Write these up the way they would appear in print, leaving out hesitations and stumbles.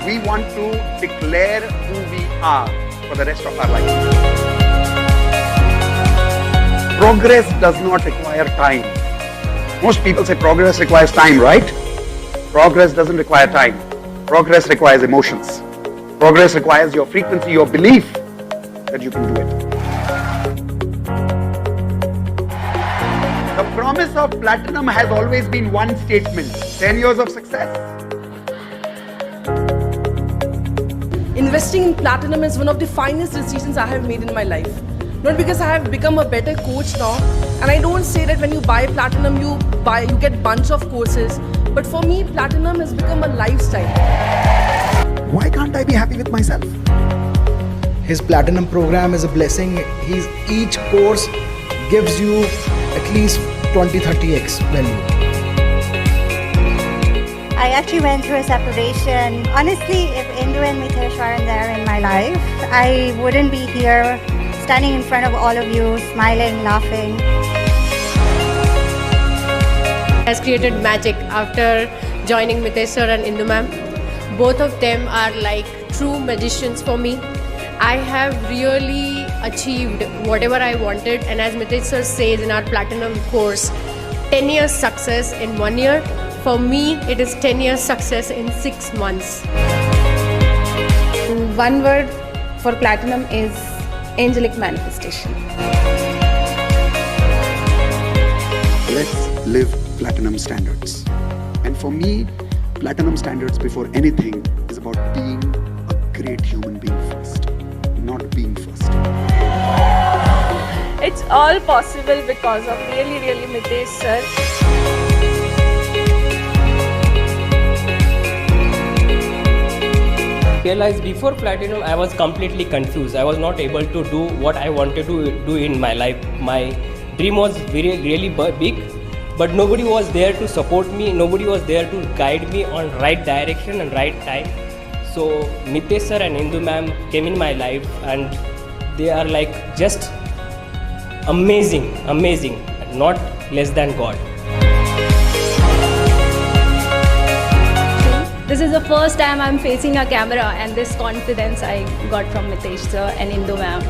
we want to declare who we are for the rest of our life. Progress does not require time. Most people say progress requires time, right? Progress doesn't require time. Progress requires emotions. Progress requires your frequency, your belief that you can do it. The promise of platinum has always been one statement: 10 years of success. Investing in platinum is one of the finest decisions I have made in my life. Not because I have become a better coach now, and I don't say that when you buy platinum you get bunch of courses, but for me platinum has become a lifestyle. Why can't I be happy with myself? His platinum program is a blessing. Each course gives you at least 20-30x value. I actually went through a separation. Honestly, if Indu and Mitesh weren't there in my life, I wouldn't be here standing in front of all of you, smiling, laughing. Has created magic after joining Mitesh sir and Indu ma'am. Both of them are like true magicians for me. I have really achieved whatever I wanted, and as Mitesh sir says in our platinum course, 10 years success in 1 year. For me, it is 10 years success in 6 months. One word for platinum is angelic manifestation. Let's live platinum standards. And for me, platinum standards before anything is about being a great human being first, not being first. It's all possible because of really Mitesh sir. Realized before platinum I was completely confused. I was not able to do what I wanted to do in my life. My dream was really big, but nobody was there to support me. Nobody was there to guide me on right direction and right time. So Mitesh sir and Indu ma'am came in my life, and they are like just amazing, not less than God. This is the first time I'm facing a camera, and this confidence I got from Mitesh sir and Indu ma'am.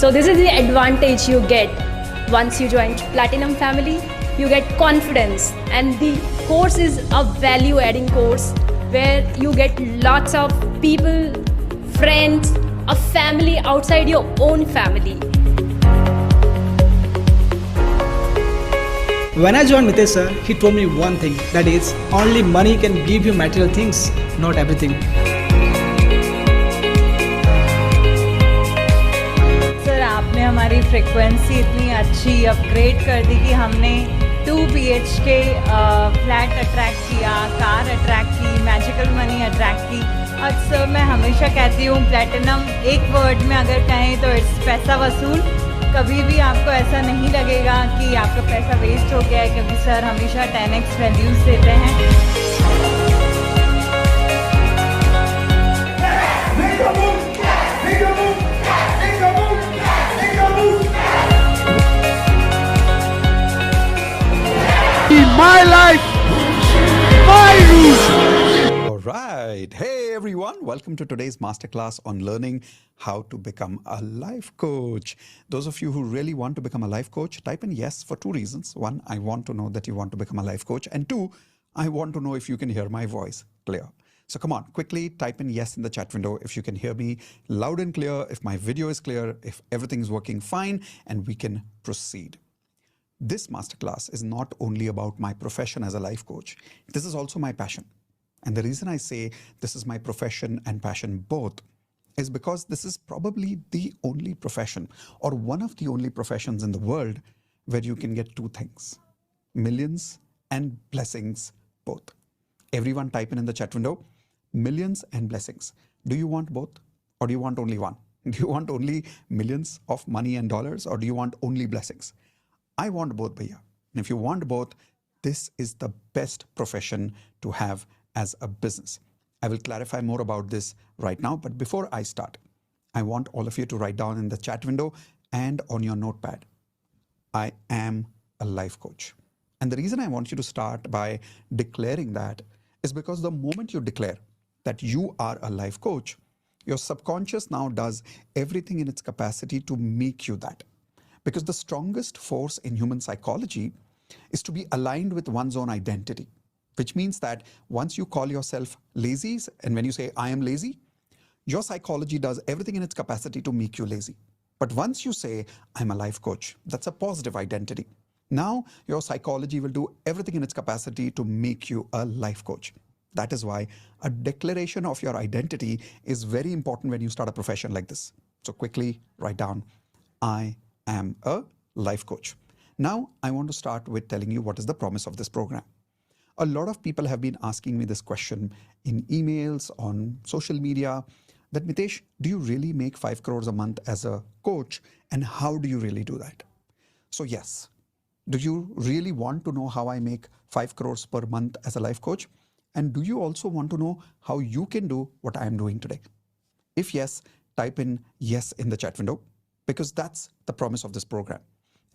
So this is the advantage you get once you join Platinum family. You get confidence, and the course is a value adding course where you get lots of people, friends, a family outside your own family. When I joined Mitesh sir, he told me one thing, that is, only money can give you material things, not everything. Sir आपने हमारी frequency इतनी अच्छी upgrade कर दी कि हमने 2 BHK flat attract किया, car attract की, magical money attract की। और सर मैं हमेशा कहती हूँ प्लैटिनम एक वर्ड में अगर कहें तो इट्स पैसा वसूल। कभी भी आपको ऐसा नहीं लगेगा कि आपका पैसा वेस्ट हो गया है, क्योंकि सर हमेशा 10x वैल्यूज देते हैं। My life, my rules. All right. Hey, everyone. Welcome to today's masterclass on learning how to become a life coach. Those of you who really want to become a life coach, type in yes for 2 reasons. 1, I want to know that you want to become a life coach. And 2, I want to know if you can hear my voice clear. So come on, quickly type in yes in the chat window if you can hear me loud and clear, if my video is clear, if everything's working fine, and we can proceed. This masterclass is not only about my profession as a life coach. This is also my passion. And the reason I say this is my profession and passion both is because this is probably the only profession, or one of the only professions in the world, where you can get 2 things: millions and blessings both. Everyone type in the chat window, millions and blessings. Do you want both, or do you want only one? Do you want only millions of money and dollars, or do you want only blessings? I want both, bhaiya. And if you want both, this is the best profession to have as a business. I will clarify more about this right now, but before I start, I want all of you to write down in the chat window and on your notepad, I am a life coach. And the reason I want you to start by declaring that is because the moment you declare, that you are a life coach, your subconscious now does everything in its capacity to make you that. Because the strongest force in human psychology is to be aligned with one's own identity, which means that once you call yourself lazy, and when you say, I am lazy, your psychology does everything in its capacity to make you lazy. But once you say, I'm a life coach, that's a positive identity. Now your psychology will do everything in its capacity to make you a life coach. That is why a declaration of your identity is very important when you start a profession like this. So quickly write down, I am a life coach. Now I want to start with telling you what is the promise of this program. A lot of people have been asking me this question in emails, on social media, that Mitesh, do you really make 5 crores a month as a coach? And how do you really do that? So yes, do you really want to know how I make 5 crores per month as a life coach? And do you also want to know how you can do what I am doing today? If yes, type in yes in the chat window, because that's the promise of this program.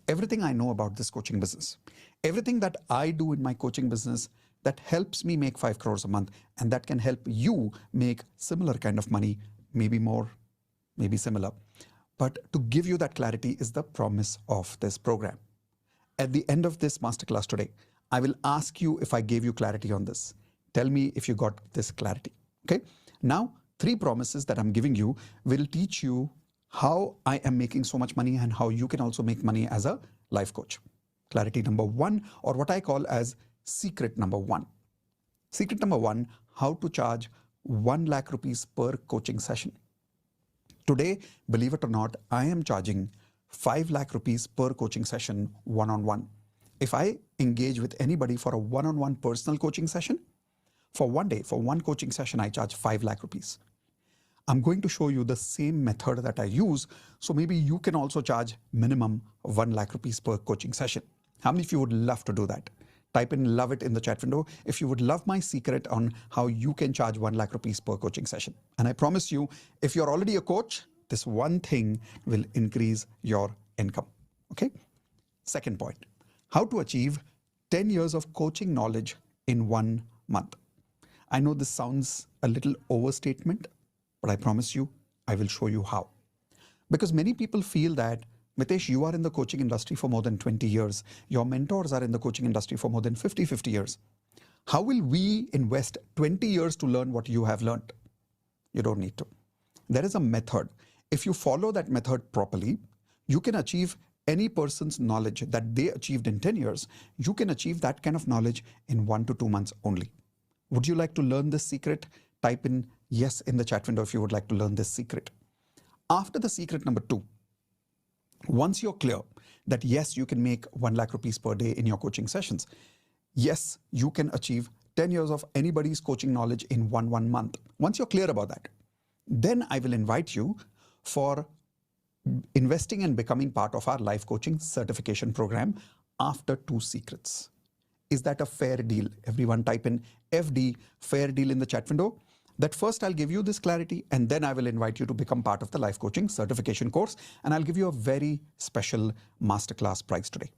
Everything I know about this coaching business, everything that I do in my coaching business that helps me make 5 crores a month, and that can help you make similar kind of money, maybe more, maybe similar. But to give you that clarity is the promise of this program. At the end of this masterclass today, I will ask you if I gave you clarity on this. Tell me if you got this clarity. Okay. Now, 3 promises that I'm giving you will teach you how I am making so much money and how you can also make money as a life coach. Clarity number 1, or what I call as secret number 1. Secret number 1, how to charge 1 lakh rupees per coaching session. Today, believe it or not, I am charging 5 lakh rupees per coaching session one-on-one. If I engage with anybody for a one-on-one personal coaching session, for one day, for one coaching session, I charge 5 lakh rupees. I'm going to show you the same method that I use, so maybe you can also charge minimum 1 lakh rupees per coaching session. How many of you would love to do that? Type in love it in the chat window if you would love my secret on how you can charge 1 lakh rupees per coaching session. And I promise you, if you're already a coach, this one thing will increase your income. Okay? Second point, how to achieve 10 years of coaching knowledge in 1 month. I know this sounds a little overstatement, but I promise you, I will show you how. Because many people feel that, Mitesh, you are in the coaching industry for more than 20 years. Your mentors are in the coaching industry for more than 50 years. How will we invest 20 years to learn what you have learned? You don't need to. There is a method. If you follow that method properly, you can achieve any person's knowledge that they achieved in 10 years. You can achieve that kind of knowledge in 1 to 2 months only. Would you like to learn this secret? Type in yes in the chat window if you would like to learn this secret. After the secret number 2, once you're clear that yes, you can make 1 lakh rupees per day in your coaching sessions, yes, you can achieve 10 years of anybody's coaching knowledge in one month. Once you're clear about that, then I will invite you for investing and becoming part of our life coaching certification program after 2 secrets. Is that a fair deal? Everyone type in FD, fair deal in the chat window. That first I'll give you this clarity, and then I will invite you to become part of the life coaching certification course, and I'll give you a very special masterclass prize today.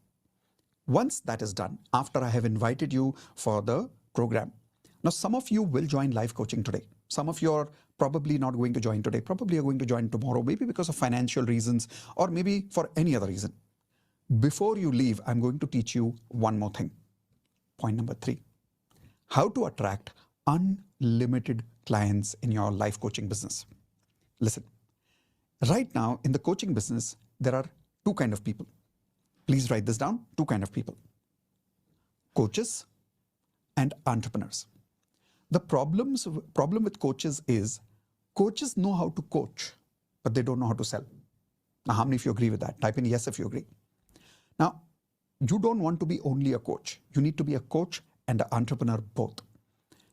Once that is done, after I have invited you for the program, now some of you will join life coaching today. Some of you are probably not going to join today, probably are going to join tomorrow, maybe because of financial reasons or maybe for any other reason. Before you leave, I'm going to teach you one more thing. Point number 3, how to attract unlimited clients in your life coaching business. Listen, right now in the coaching business, there are 2 kinds of people. Please write this down, 2 kinds of people. Coaches and entrepreneurs. The problem with coaches is coaches know how to coach, but they don't know how to sell. Now, how many of you agree with that? Type in yes if you agree. Now, you don't want to be only a coach. You need to be a coach and an entrepreneur both.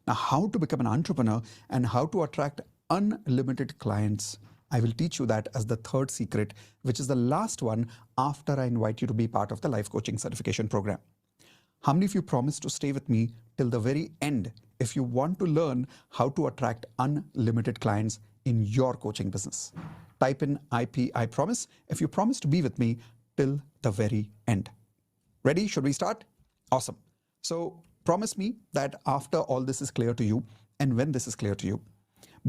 Now, how to become an entrepreneur and how to attract unlimited clients, I will teach you that as the 3rd secret, which is the last one after I invite you to be part of the life coaching certification program. How many of you promise to stay with me till the very end if you want to learn how to attract unlimited clients in your coaching business? Type in IP, I promise, if you promise to be with me till the very end. Ready? Should we start? Awesome. So promise me that after all this is clear to you, and when this is clear to you,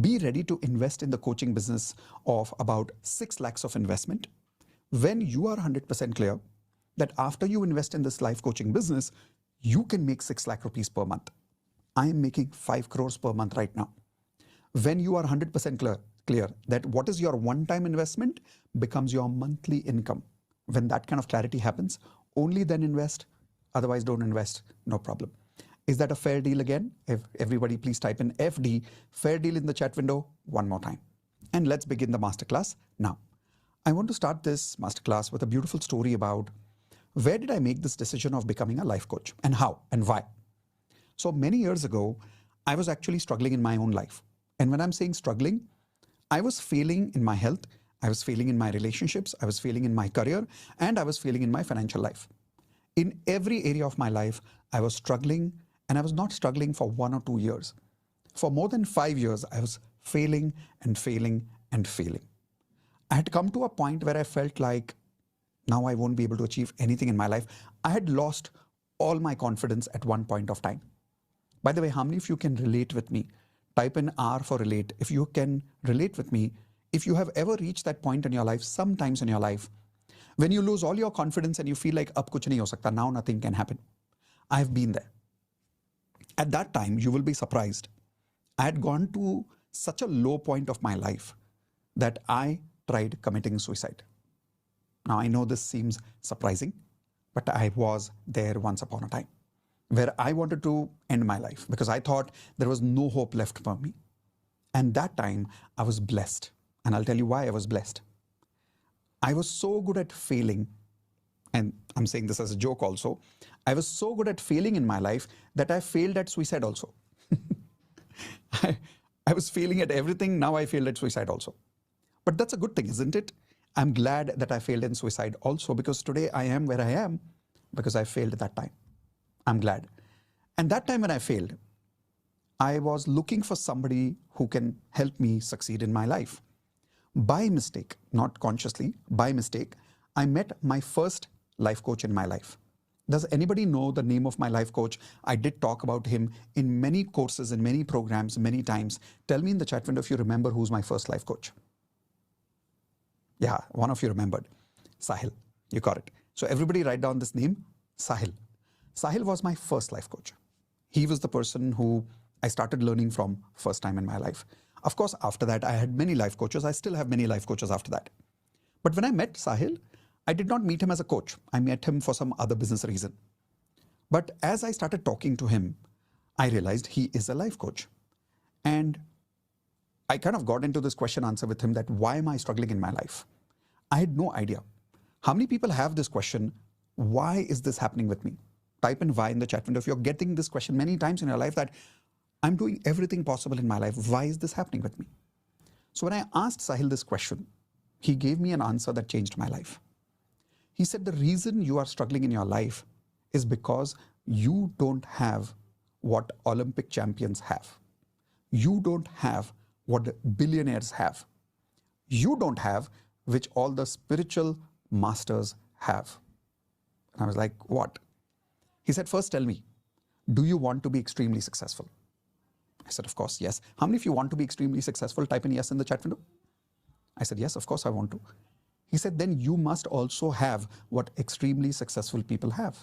Be ready to invest in the coaching business of about 6 lakhs of investment when you are 100% clear that after you invest in this life coaching business, you can make 6 lakh rupees per month. I am making 5 crores per month right now. When you are 100% clear that what is your one-time investment becomes your monthly income. When that kind of clarity happens, only then invest, otherwise don't invest, no problem. Is that a fair deal again? If everybody please type in FD, fair deal in the chat window one more time. And let's begin the masterclass now. I want to start this masterclass with a beautiful story about where did I make this decision of becoming a life coach and how and why. So many years ago, I was actually struggling in my own life. And when I'm saying struggling, I was failing in my health, I was failing in my relationships, I was failing in my career, and I was failing in my financial life. In every area of my life, I was struggling, and I was not struggling for 1 or 2 years. For more than 5 years, I was failing and failing and failing. I had come to a point where I felt like now I won't be able to achieve anything in my life. I had lost all my confidence at one point of time. By the way, how many of you can relate with me? Type in R for relate. If you can relate with me, if you have ever reached that point in your life, sometimes in your life, when you lose all your confidence and you feel like ab kuch nahi ho sakta, now nothing can happen. I've been there. At that time, you will be surprised. I had gone to such a low point of my life that I tried committing suicide. Now, I know this seems surprising, but I was there once upon a time where I wanted to end my life because I thought there was no hope left for me. And that time, I was blessed. And I'll tell you why I was blessed. I was so good at failing, and I'm saying this as a joke also. I was so good at failing in my life that I failed at suicide also. I was failing at everything, now I failed at suicide also. But that's a good thing, isn't it? I'm glad that I failed in suicide also because today I am where I am because I failed at that time. I'm glad. And that time when I failed, I was looking for somebody who can help me succeed in my life. By mistake, not consciously, by mistake, I met my first life coach in my life. Does anybody know the name of my life coach? I did talk about him in many courses, in many programs, many times. Tell me in the chat window if you remember who's my first life coach. Yeah, one of you remembered. Sahil. You got it. So everybody write down this name, Sahil. Sahil was my first life coach. He was the person who I started learning from first time in my life. Of course, after that, I had many life coaches. I still have many life coaches after that. But when I met Sahil, I did not meet him as a coach. I met him for some other business reason. But as I started talking to him, I realized he is a life coach. And I kind of got into this question answer with him that why am I struggling in my life? I had no idea. How many people have this question? Why is this happening with me? Type in why in the chat window. If you're getting this question many times in your life that I'm doing everything possible in my life, why is this happening with me? So when I asked Sahil this question, he gave me an answer that changed my life. He said the reason you are struggling in your life is because you don't have what Olympic champions have. You don't have what billionaires have. You don't have which all the spiritual masters have. And I was like, what? He said, first tell me, do you want to be extremely successful? I said, of course, yes. How many of you want to be extremely successful? Type in yes in the chat window. I said, yes, of course I want to. He said, then you must also have what extremely successful people have.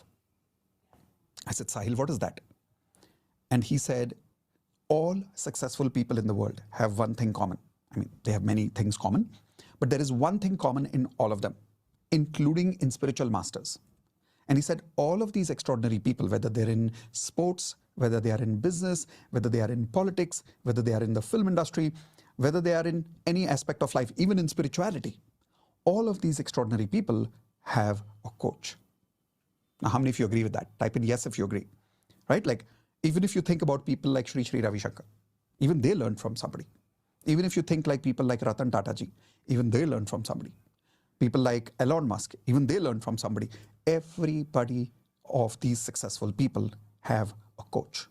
I said, Sahil, what is that? And he said, all successful people in the world have one thing common. I mean, they have many things common, but there is one thing common in all of them, including in spiritual masters. And he said, all of these extraordinary people, whether they're in sports, whether they are in business, whether they are in politics, whether they are in the film industry, whether they are in any aspect of life, even in spirituality, all of these extraordinary people have a coach. Now, how many of you agree with that? Type in yes if you agree, right? Like, even if you think about people like Sri Sri Ravi Shankar, even they learned from somebody. Even if you think like people like Ratan Tata ji, even they learned from somebody. People like Elon Musk, even they learned from somebody. Everybody of these successful people have a coach.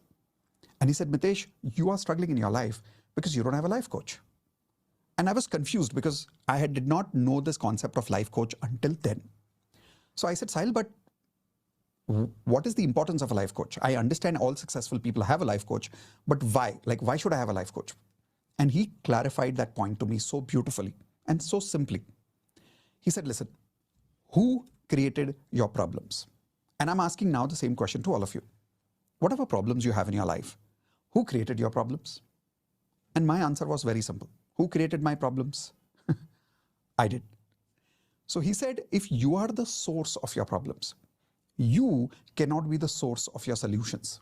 And he said, Mitesh, you are struggling in your life because you don't have a life coach. And I was confused because I did not know this concept of life coach until then. So I said, Sahil, but what is the importance of a life coach? I understand all successful people have a life coach, but why? Like, why should I have a life coach? And he clarified that point to me so beautifully and so simply. He said, listen, who created your problems? And I'm asking now the same question to all of you. Whatever problems you have in your life, who created your problems? And my answer was very simple. Who created my problems? I did. So he said, if you are the source of your problems, you cannot be the source of your solutions.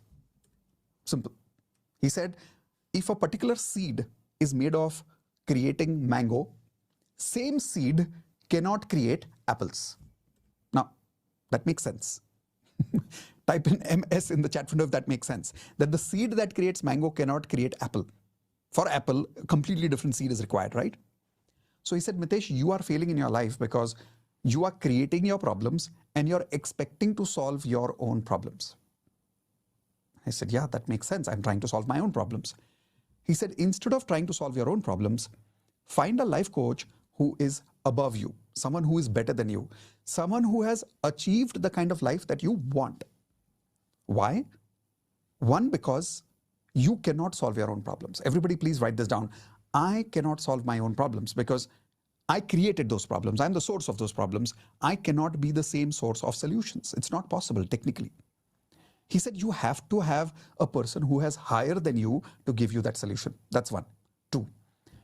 Simple. He said, if a particular seed is made of creating mango, same seed cannot create apples. Now, that makes sense. Type in MS in the chat window if that makes sense. That the seed that creates mango cannot create apple. For apple, a completely different seed is required, right? So he said, Mitesh, you are failing in your life because you are creating your problems and you're expecting to solve your own problems. I said, yeah, that makes sense. I'm trying to solve my own problems. He said, instead of trying to solve your own problems, find a life coach who is above you, someone who is better than you, someone who has achieved the kind of life that you want. Why? One, because you cannot solve your own problems. Everybody please write this down. I cannot solve my own problems because I created those problems. I'm the source of those problems. I cannot be the same source of solutions. It's not possible technically. He said, you have to have a person who has higher than you to give you that solution. That's one. Two.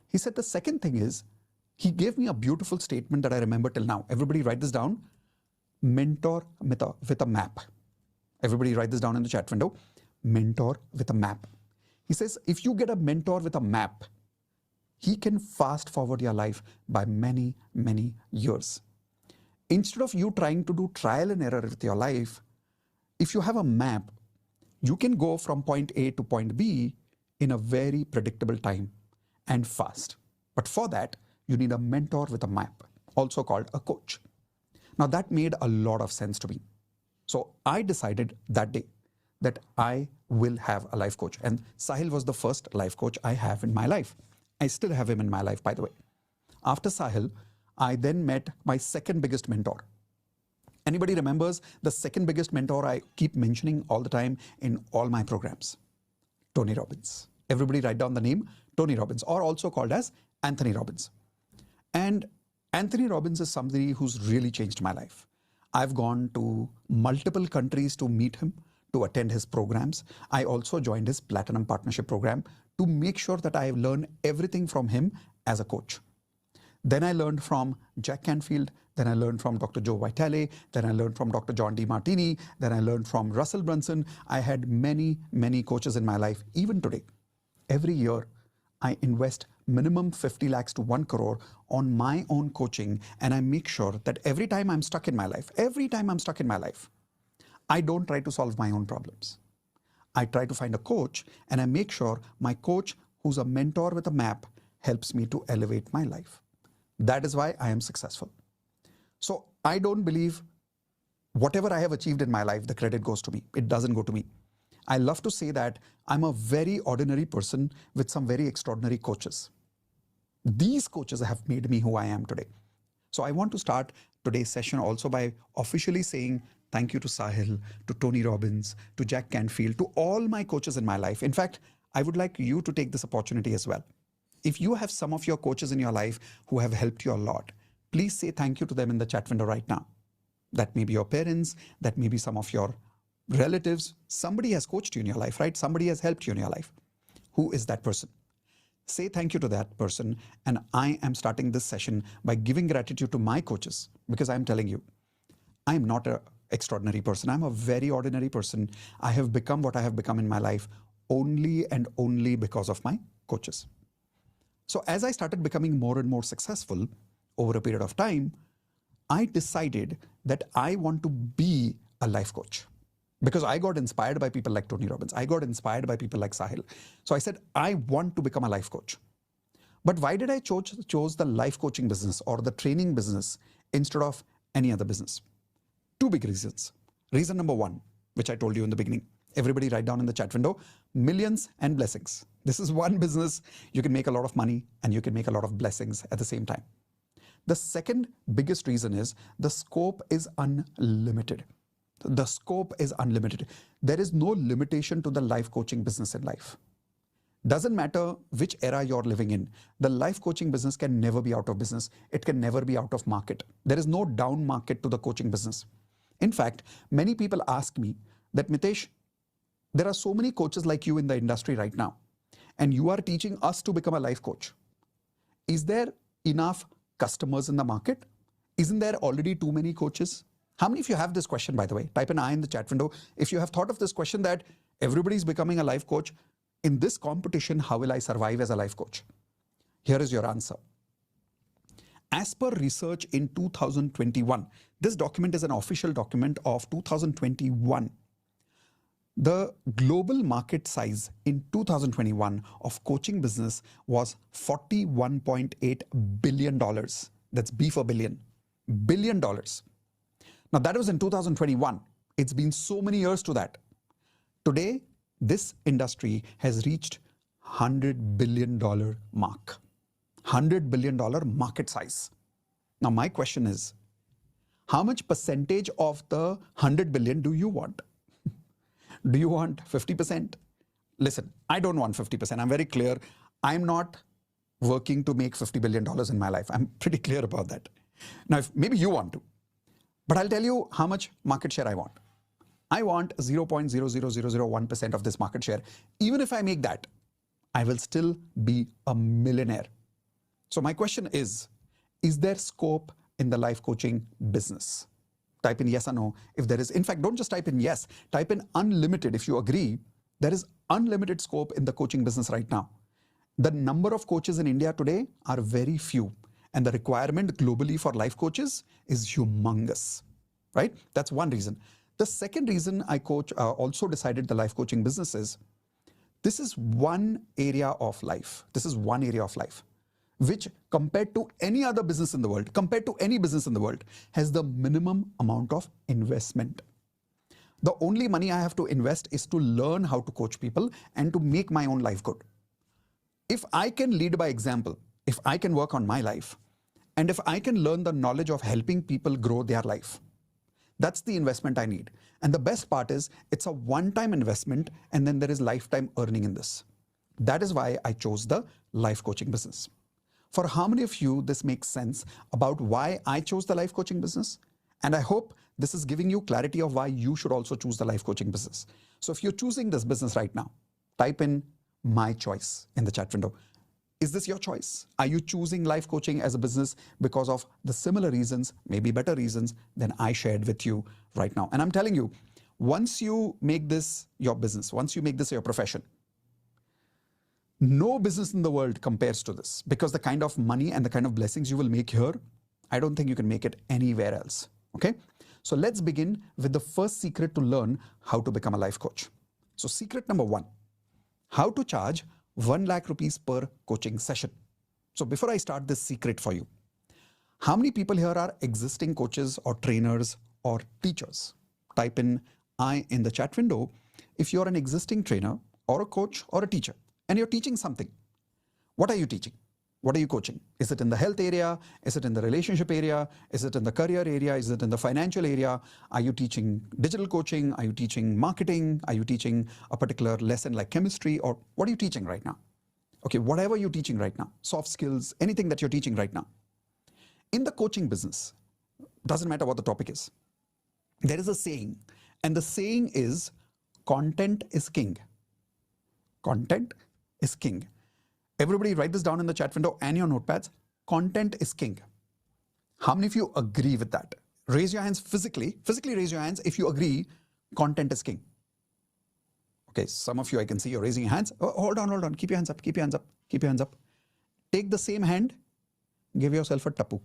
He said, the second thing is, he gave me a beautiful statement that I remember till now. Everybody write this down. Mentor with a map. Everybody write this down in the chat window. Mentor with a map. He says, if you get a mentor with a map, he can fast forward your life by many, many years. Instead of you trying to do trial and error with your life, if you have a map, you can go from point A to point B in a very predictable time and fast. But for that, you need a mentor with a map, also called a coach. Now that made a lot of sense to me. So I decided that day that I will have a life coach. And Sahil was the first life coach I have in my life. I still have him in my life, by the way. After Sahil, I then met my second biggest mentor. Anybody remembers the second biggest mentor I keep mentioning all the time in all my programs? Tony Robbins. Everybody write down the name Tony Robbins, or also called as Anthony Robbins. And Anthony Robbins is somebody who's really changed my life. I've gone to multiple countries to meet him, to attend his programs. I also joined his Platinum Partnership Program to make sure that I learn everything from him as a coach. Then I learned from Jack Canfield, then I learned from Dr. Joe Vitale, then I learned from Dr. John D. Martini, then I learned from Russell Brunson. I had many, many coaches in my life, even today. Every year, I invest minimum 50 lakhs to 1 crore on my own coaching, and I make sure that every time I'm stuck in my life, I don't try to solve my own problems. I try to find a coach, and I make sure my coach, who's a mentor with a map, helps me to elevate my life. That is why I am successful. So I don't believe whatever I have achieved in my life, the credit goes to me. It doesn't go to me. I love to say that I'm a very ordinary person with some very extraordinary coaches. These coaches have made me who I am today. So I want to start today's session also by officially saying thank you to Sahil, to Tony Robbins, to Jack Canfield, to all my coaches in my life. In fact, I would like you to take this opportunity as well. If you have some of your coaches in your life who have helped you a lot, please say thank you to them in the chat window right now. That may be your parents, that may be some of your relatives. Somebody has coached you in your life, right? Somebody has helped you in your life. Who is that person? Say thank you to that person. And I am starting this session by giving gratitude to my coaches, because I'm telling you, I'm not an extraordinary person. I'm a very ordinary person. I have become what I have become in my life only and only because of my coaches. So as I started becoming more and more successful over a period of time, I decided that I want to be a life coach, because I got inspired by people like Tony Robbins. I got inspired by people like Sahil. So I said, I want to become a life coach. But why did I chose the life coaching business or the training business instead of any other business? Two big reasons. Reason number one, which I told you in the beginning. Everybody write down in the chat window, millions and blessings. This is one business. You can make a lot of money and you can make a lot of blessings at the same time. The second biggest reason is the scope is unlimited. The scope is unlimited. There is no limitation to the life coaching business in life. Doesn't matter which era you're living in, the life coaching business can never be out of business. It can never be out of market. There is no down market to the coaching business. In fact, many people ask me that, Mitesh, there are so many coaches like you in the industry right now, and you are teaching us to become a life coach. Is there enough customers in the market? Isn't there already too many coaches? How many of you have this question, by the way? Type an I in the chat window. If you have thought of this question that everybody's becoming a life coach, in this competition, how will I survive as a life coach? Here is your answer. As per research in 2021, this document is an official document of 2021. The global market size in 2021 of coaching business was $41.8 billion. That's B for billion. Billion dollars. Now that was in 2021. It's been so many years to that. Today, this industry has reached $100 billion mark. $100 billion market size. Now my question is, how much percentage of the 100 billion do you want? Do you want 50%? Listen, I don't want 50%. I'm very clear. I'm not working to make $50 billion in my life. I'm pretty clear about that. Now, maybe you want to, but I'll tell you how much market share I want. I want 0.00001% of this market share. Even if I make that, I will still be a millionaire. So my question is there scope in the life coaching business? Type in yes or no if there is. In fact, don't just type in yes, type in unlimited if you agree. There is unlimited scope in the coaching business right now. The number of coaches in India today are very few, and the requirement globally for life coaches is humongous, right? That's one reason. The second reason I also decided the life coaching business is, this is one area of life. This is one area of life which, compared to any other business in the world, compared to any business in the world, has the minimum amount of investment. The only money I have to invest is to learn how to coach people and to make my own life good. If I can lead by example, if I can work on my life, and if I can learn the knowledge of helping people grow their life, that's the investment I need. And the best part is, it's a one-time investment, and then there is lifetime earning in this. That is why I chose the life coaching business. For how many of you this makes sense about why I chose the life coaching business? And I hope this is giving you clarity of why you should also choose the life coaching business. So if you're choosing this business right now, type in my choice in the chat window. Is this your choice? Are you choosing life coaching as a business because of the similar reasons, maybe better reasons than I shared with you right now? And I'm telling you, once you make this your business, once you make this your profession, no business in the world compares to this, because the kind of money and the kind of blessings you will make here, I don't think you can make it anywhere else. Okay? So let's begin with the first secret to learn how to become a life coach. So secret number one, how to charge 1 lakh rupees per coaching session. So before I start this secret for you, how many people here are existing coaches or trainers or teachers? Type in I in the chat window if you're an existing trainer or a coach or a teacher and you're teaching something. What are you teaching? What are you coaching? Is it in the health area? Is it in the relationship area? Is it in the career area? Is it in the financial area? Are you teaching digital coaching? Are you teaching marketing? Are you teaching a particular lesson like chemistry? Or what are you teaching right now? Okay, whatever you're teaching right now, soft skills, anything that you're teaching right now. In the coaching business, doesn't matter what the topic is, there is a saying, and the saying is, content is king. Content is king. Everybody write this down in the chat window and your notepads. Content is king. How many of you agree with that? Raise your hands physically raise your hands if you agree content is king. Okay, some of you I can see you're raising your hands. Oh, hold on. Keep your hands up, keep your hands up, keep your hands up. Take the same hand, give yourself a tapu.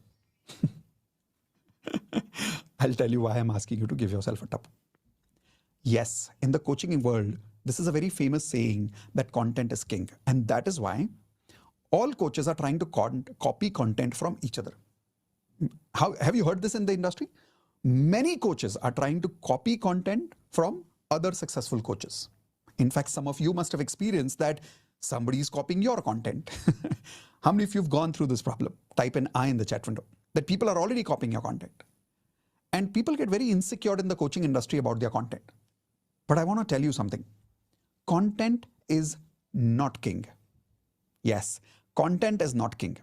I'll tell you why I'm asking you to give yourself a tapu. Yes, in the coaching world, this is a very famous saying that content is king. And that is why all coaches are trying to copy content from each other. Have you heard this in the industry? Many coaches are trying to copy content from other successful coaches. In fact, some of you must have experienced that somebody is copying your content. How many of you have gone through this problem? Type an I in the chat window. That people are already copying your content. And people get very insecure in the coaching industry about their content. But I want to tell you something. Content is not king. Yes, content is not king.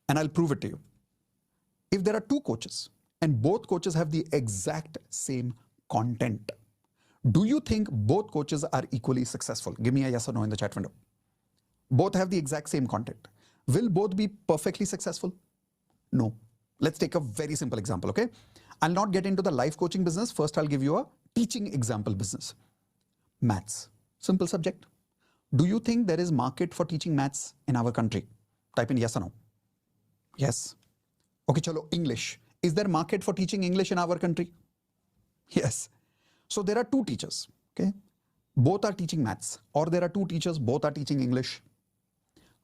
And I'll prove it to you. If there are two coaches and both coaches have the exact same content, do you think both coaches are equally successful? Give me a yes or no in the chat window. Both have the exact same content. Will both be perfectly successful? No. Let's take a very simple example, okay? I'll not get into the life coaching business. First, I'll give you a teaching example business. Maths. Simple subject. Do you think there is market for teaching maths in our country? Type in yes or no. Yes. Okay, chalo, English. Is there market for teaching English in our country? Yes. So there are two teachers, okay? Both are teaching maths, or there are two teachers, both are teaching English.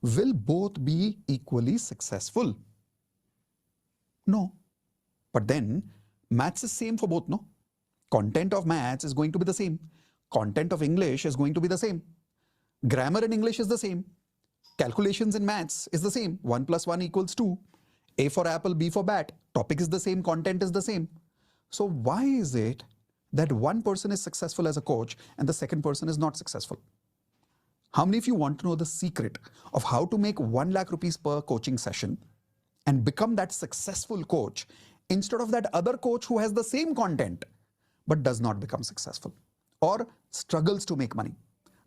Will both be equally successful? No. But then maths is same for both, no? Content of maths is going to be the same. Content of English is going to be the same. Grammar in English is the same. Calculations in maths is the same. 1 + 1 = 2. A for apple, B for bat. Topic is the same, content is the same. So why is it that one person is successful as a coach and the second person is not successful? How many of you want to know the secret of how to make 1 lakh rupees per coaching session and become that successful coach instead of that other coach who has the same content but does not become successful or struggles to make money?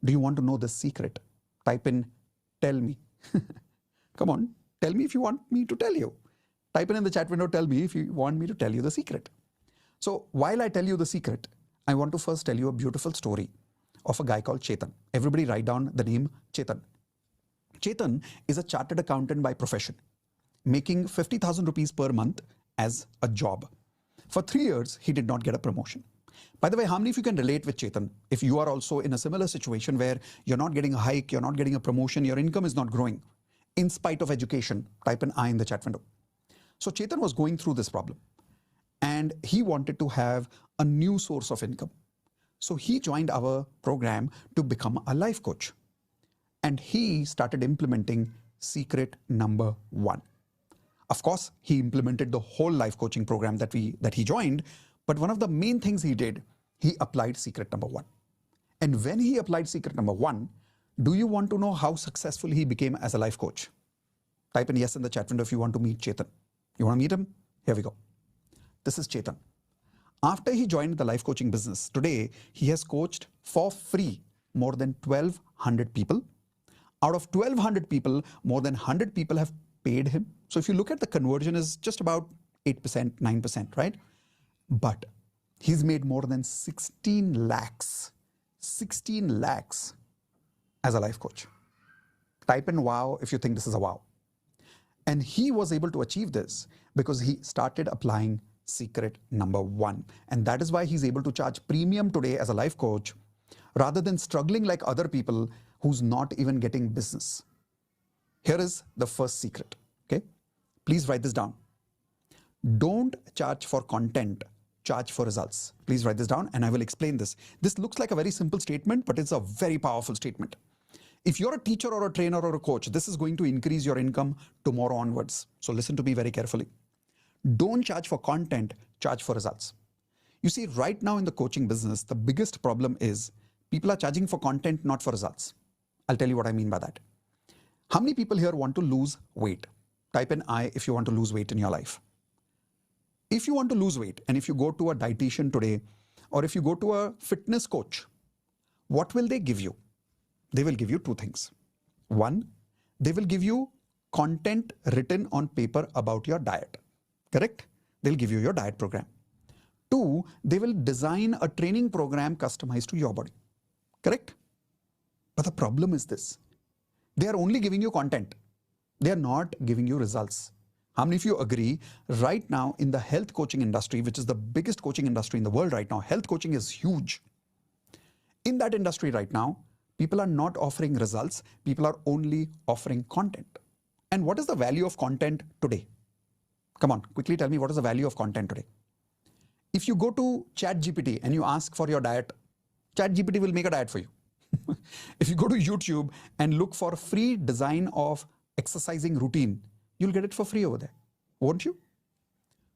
Do you want to know the secret? Type in tell me. Come on, tell me if you want me to tell you. Type in the chat window, tell me if you want me to tell you the secret. So while I tell you the secret, I want to first tell you a beautiful story of a guy called Chetan. Everybody write down the name Chetan. Chetan is a chartered accountant by profession, making 50,000 rupees per month as a job. For 3 years, he did not get a promotion. By the way, how many of you can relate with Chetan? If you are also in a similar situation where you're not getting a hike, you're not getting a promotion, your income is not growing, in spite of education, type an I in the chat window. So Chetan was going through this problem and he wanted to have a new source of income. So he joined our program to become a life coach. And he started implementing secret number 1. Of course, he implemented the whole life coaching program that he joined. But one of the main things he did, he applied secret number 1. And when he applied secret number 1, do you want to know how successful he became as a life coach? Type in yes in the chat window if you want to meet Chetan. You want to meet him? Here we go. This is Chetan. After he joined the life coaching business, today he has coached for free more than 1,200 people. Out of 1,200 people, more than 100 people have paid him. So if you look at the conversion is just about 8%, 9%, right? But he's made more than 16 lakhs as a life coach. Type in wow if you think this is a wow. And he was able to achieve this because he started applying secret number 1. And that is why he's able to charge premium today as a life coach rather than struggling like other people who's not even getting business. Here is the first secret, okay? Please write this down. Don't charge for content, charge for results. Please write this down and I will explain this. This looks like a very simple statement, but it's a very powerful statement. If you're a teacher or a trainer or a coach, this is going to increase your income tomorrow onwards. So listen to me very carefully. Don't charge for content, charge for results. You see, right now in the coaching business, the biggest problem is people are charging for content, not for results. I'll tell you what I mean by that. How many people here want to lose weight? Type in I if you want to lose weight in your life. If you want to lose weight and if you go to a dietitian today or if you go to a fitness coach, what will they give you? They will give you 2 things. 1, they will give you content written on paper about your diet. Correct? They'll give you your diet program. 2, they will design a training program customized to your body. Correct? But the problem is this. They are only giving you content. They are not giving you results. How many of you agree right now in the health coaching industry, which is the biggest coaching industry in the world right now, health coaching is huge. In that industry right now, people are not offering results. People are only offering content. And what is the value of content today? Come on, quickly tell me what is the value of content today? If you go to ChatGPT and you ask for your diet, ChatGPT will make a diet for you. If you go to YouTube and look for free design of exercising routine, you'll get it for free over there, won't you?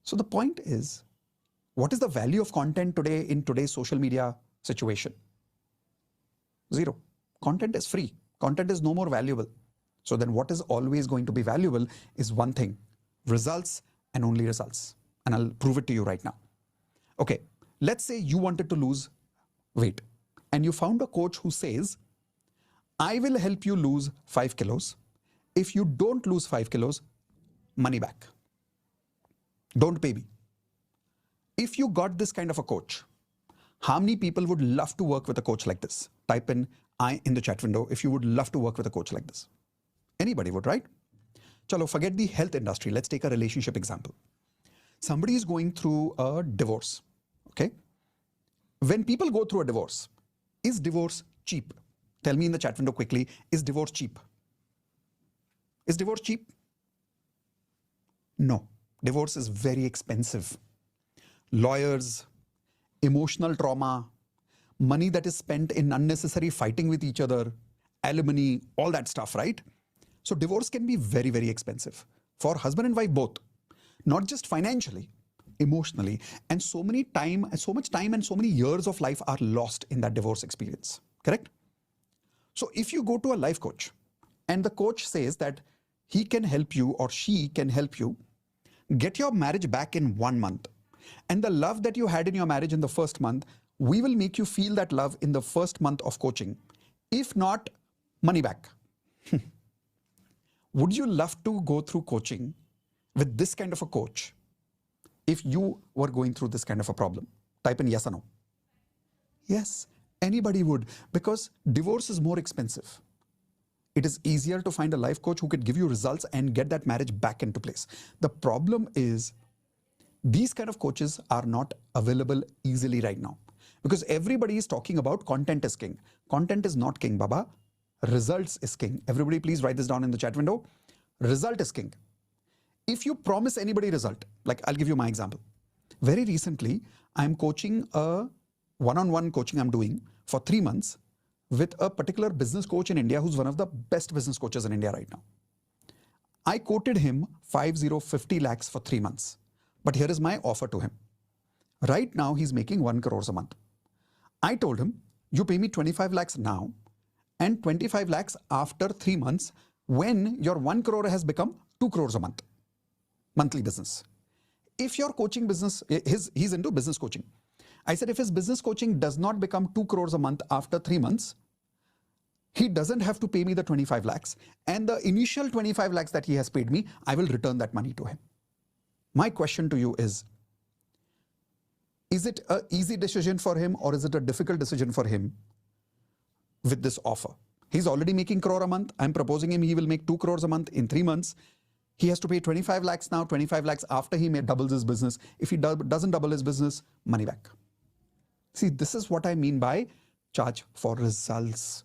So the point is, what is the value of content today in today's social media situation? 0. Content is free. Content is no more valuable. So then what is always going to be valuable is one thing, results and only results. And I'll prove it to you right now. Okay, let's say you wanted to lose weight and you found a coach who says, I will help you lose 5 kilos. If you don't lose 5 kilos, money back. Don't pay me. If you got this kind of a coach, how many people would love to work with a coach like this? Type in I in the chat window if you would love to work with a coach like this. Anybody would, right? Chalo, forget the health industry. Let's take a relationship example. Somebody is going through a divorce, okay? When people go through a divorce, is divorce cheap? Tell me in the chat window quickly, is divorce cheap? Is divorce cheap? No, divorce is very expensive. Lawyers, emotional trauma, money that is spent in unnecessary fighting with each other, alimony, all that stuff, right? So divorce can be very, very expensive for husband and wife both, not just financially, emotionally, and so much time and so many years of life are lost in that divorce experience, correct? So if you go to a life coach and the coach says that he can help you or she can help you get your marriage back in 1 month, and the love that you had in your marriage in the first month, we will make you feel that love in the first month of coaching. If not, money back. Would you love to go through coaching with this kind of a coach if you were going through this kind of a problem? Type in yes or no. Yes, anybody would, because divorce is more expensive. It is easier to find a life coach who could give you results and get that marriage back into place. The problem is these kind of coaches are not available easily right now because everybody is talking about content is king. Content is not king, Baba. Results is king. Everybody please write this down in the chat window. Result is king. If you promise anybody result, like I'll give you my example. Very recently, I'm coaching a one-on-one coaching I'm doing for 3 months with a particular business coach in India who's one of the best business coaches in India right now. I quoted him 50 lakhs for 3 months. But here is my offer to him. Right now, he's making 1 crore a month. I told him, you pay me 25 lakhs now and 25 lakhs after 3 months when your 1 crore has become 2 crores a month, monthly business. If your coaching business, he's into business coaching. I said, if his business coaching does not become 2 crores a month after 3 months, he doesn't have to pay me the 25 lakhs. And the initial 25 lakhs that he has paid me, I will return that money to him. My question to you is it an easy decision for him or is it a difficult decision for him with this offer? He's already making crore a month. I'm proposing him he will make 2 crores a month in 3 months. He has to pay 25 lakhs now, 25 lakhs after he doubles his business. If he doesn't double his business, money back. See, this is what I mean by charge for results.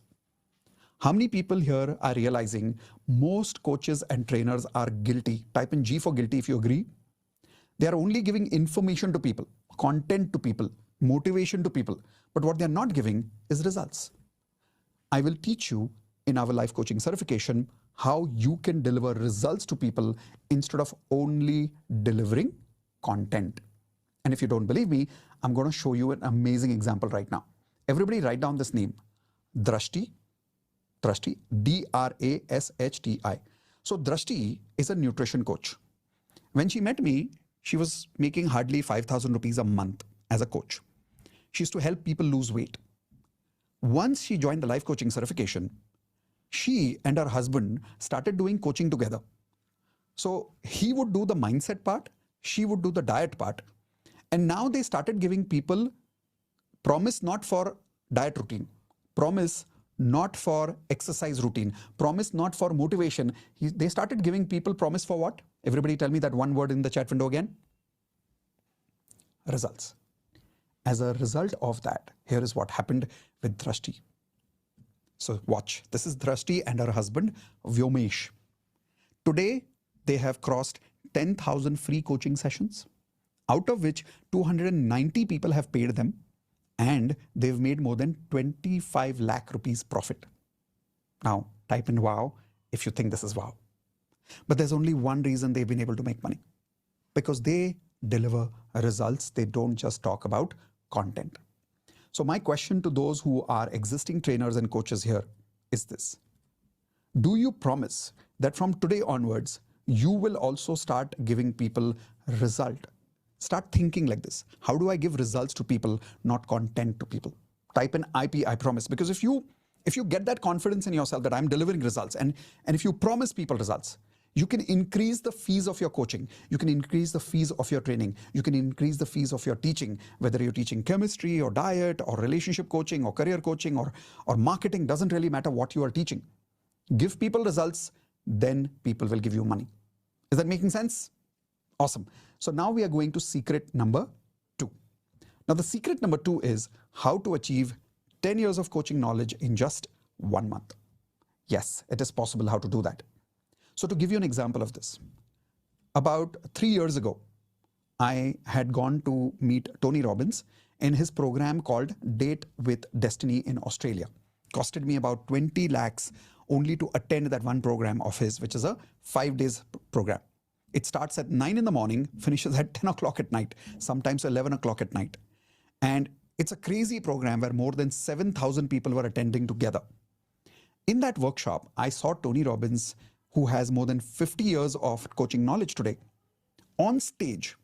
How many people here are realizing most coaches and trainers are guilty? Type in G for guilty if you agree. They are only giving information to people, content to people, motivation to people. But what they're not giving is results. I will teach you in our life coaching certification how you can deliver results to people instead of only delivering content. And if you don't believe me, I'm going to show you an amazing example right now. Everybody write down this name, Drashti, D-R-A-S-H-T-I. So Drashti is a nutrition coach. When she met me, she was making hardly 5,000 rupees a month as a coach. She used to help people lose weight. Once she joined the life coaching certification, she and her husband started doing coaching together. So he would do the mindset part, she would do the diet part. And now they started giving people promise not for diet routine, promise not for exercise routine, promise not for motivation. They started giving people promise for what? Everybody tell me that one word in the chat window again. Results. As a result of that, here is what happened with Drashti. So watch, this is Drashti and her husband, Vyomesh. Today, they have crossed 10,000 free coaching sessions, out of which 290 people have paid them, and they've made more than 25 lakh rupees profit. Now, type in wow if you think this is wow. But there's only one reason they've been able to make money. Because they deliver results. They don't just talk about content. So my question to those who are existing trainers and coaches here is this. Do you promise that from today onwards, you will also start giving people result? Start thinking like this. How do I give results to people, not content to people? Type in IP, I promise. Because if you get that confidence in yourself that I'm delivering results, and if you promise people results, you can increase the fees of your coaching. You can increase the fees of your training. You can increase the fees of your teaching, whether you're teaching chemistry or diet or relationship coaching or career coaching or marketing, doesn't really matter what you are teaching. Give people results, then people will give you money. Is that making sense? Awesome. So now we are going to secret number 2. Now the secret number 2 is how to achieve 10 years of coaching knowledge in just 1 month. Yes, it is possible how to do that. So to give you an example of this, about 3 years ago, I had gone to meet Tony Robbins in his program called Date with Destiny in Australia. Costed me about 20 lakhs only to attend that one program of his, which is a 5 days program. It starts at 9 in the morning, finishes at 10 o'clock at night, sometimes 11 o'clock at night. And it's a crazy program where more than 7,000 people were attending together. In that workshop, I saw Tony Robbins, who has more than 50 years of coaching knowledge today. On stage,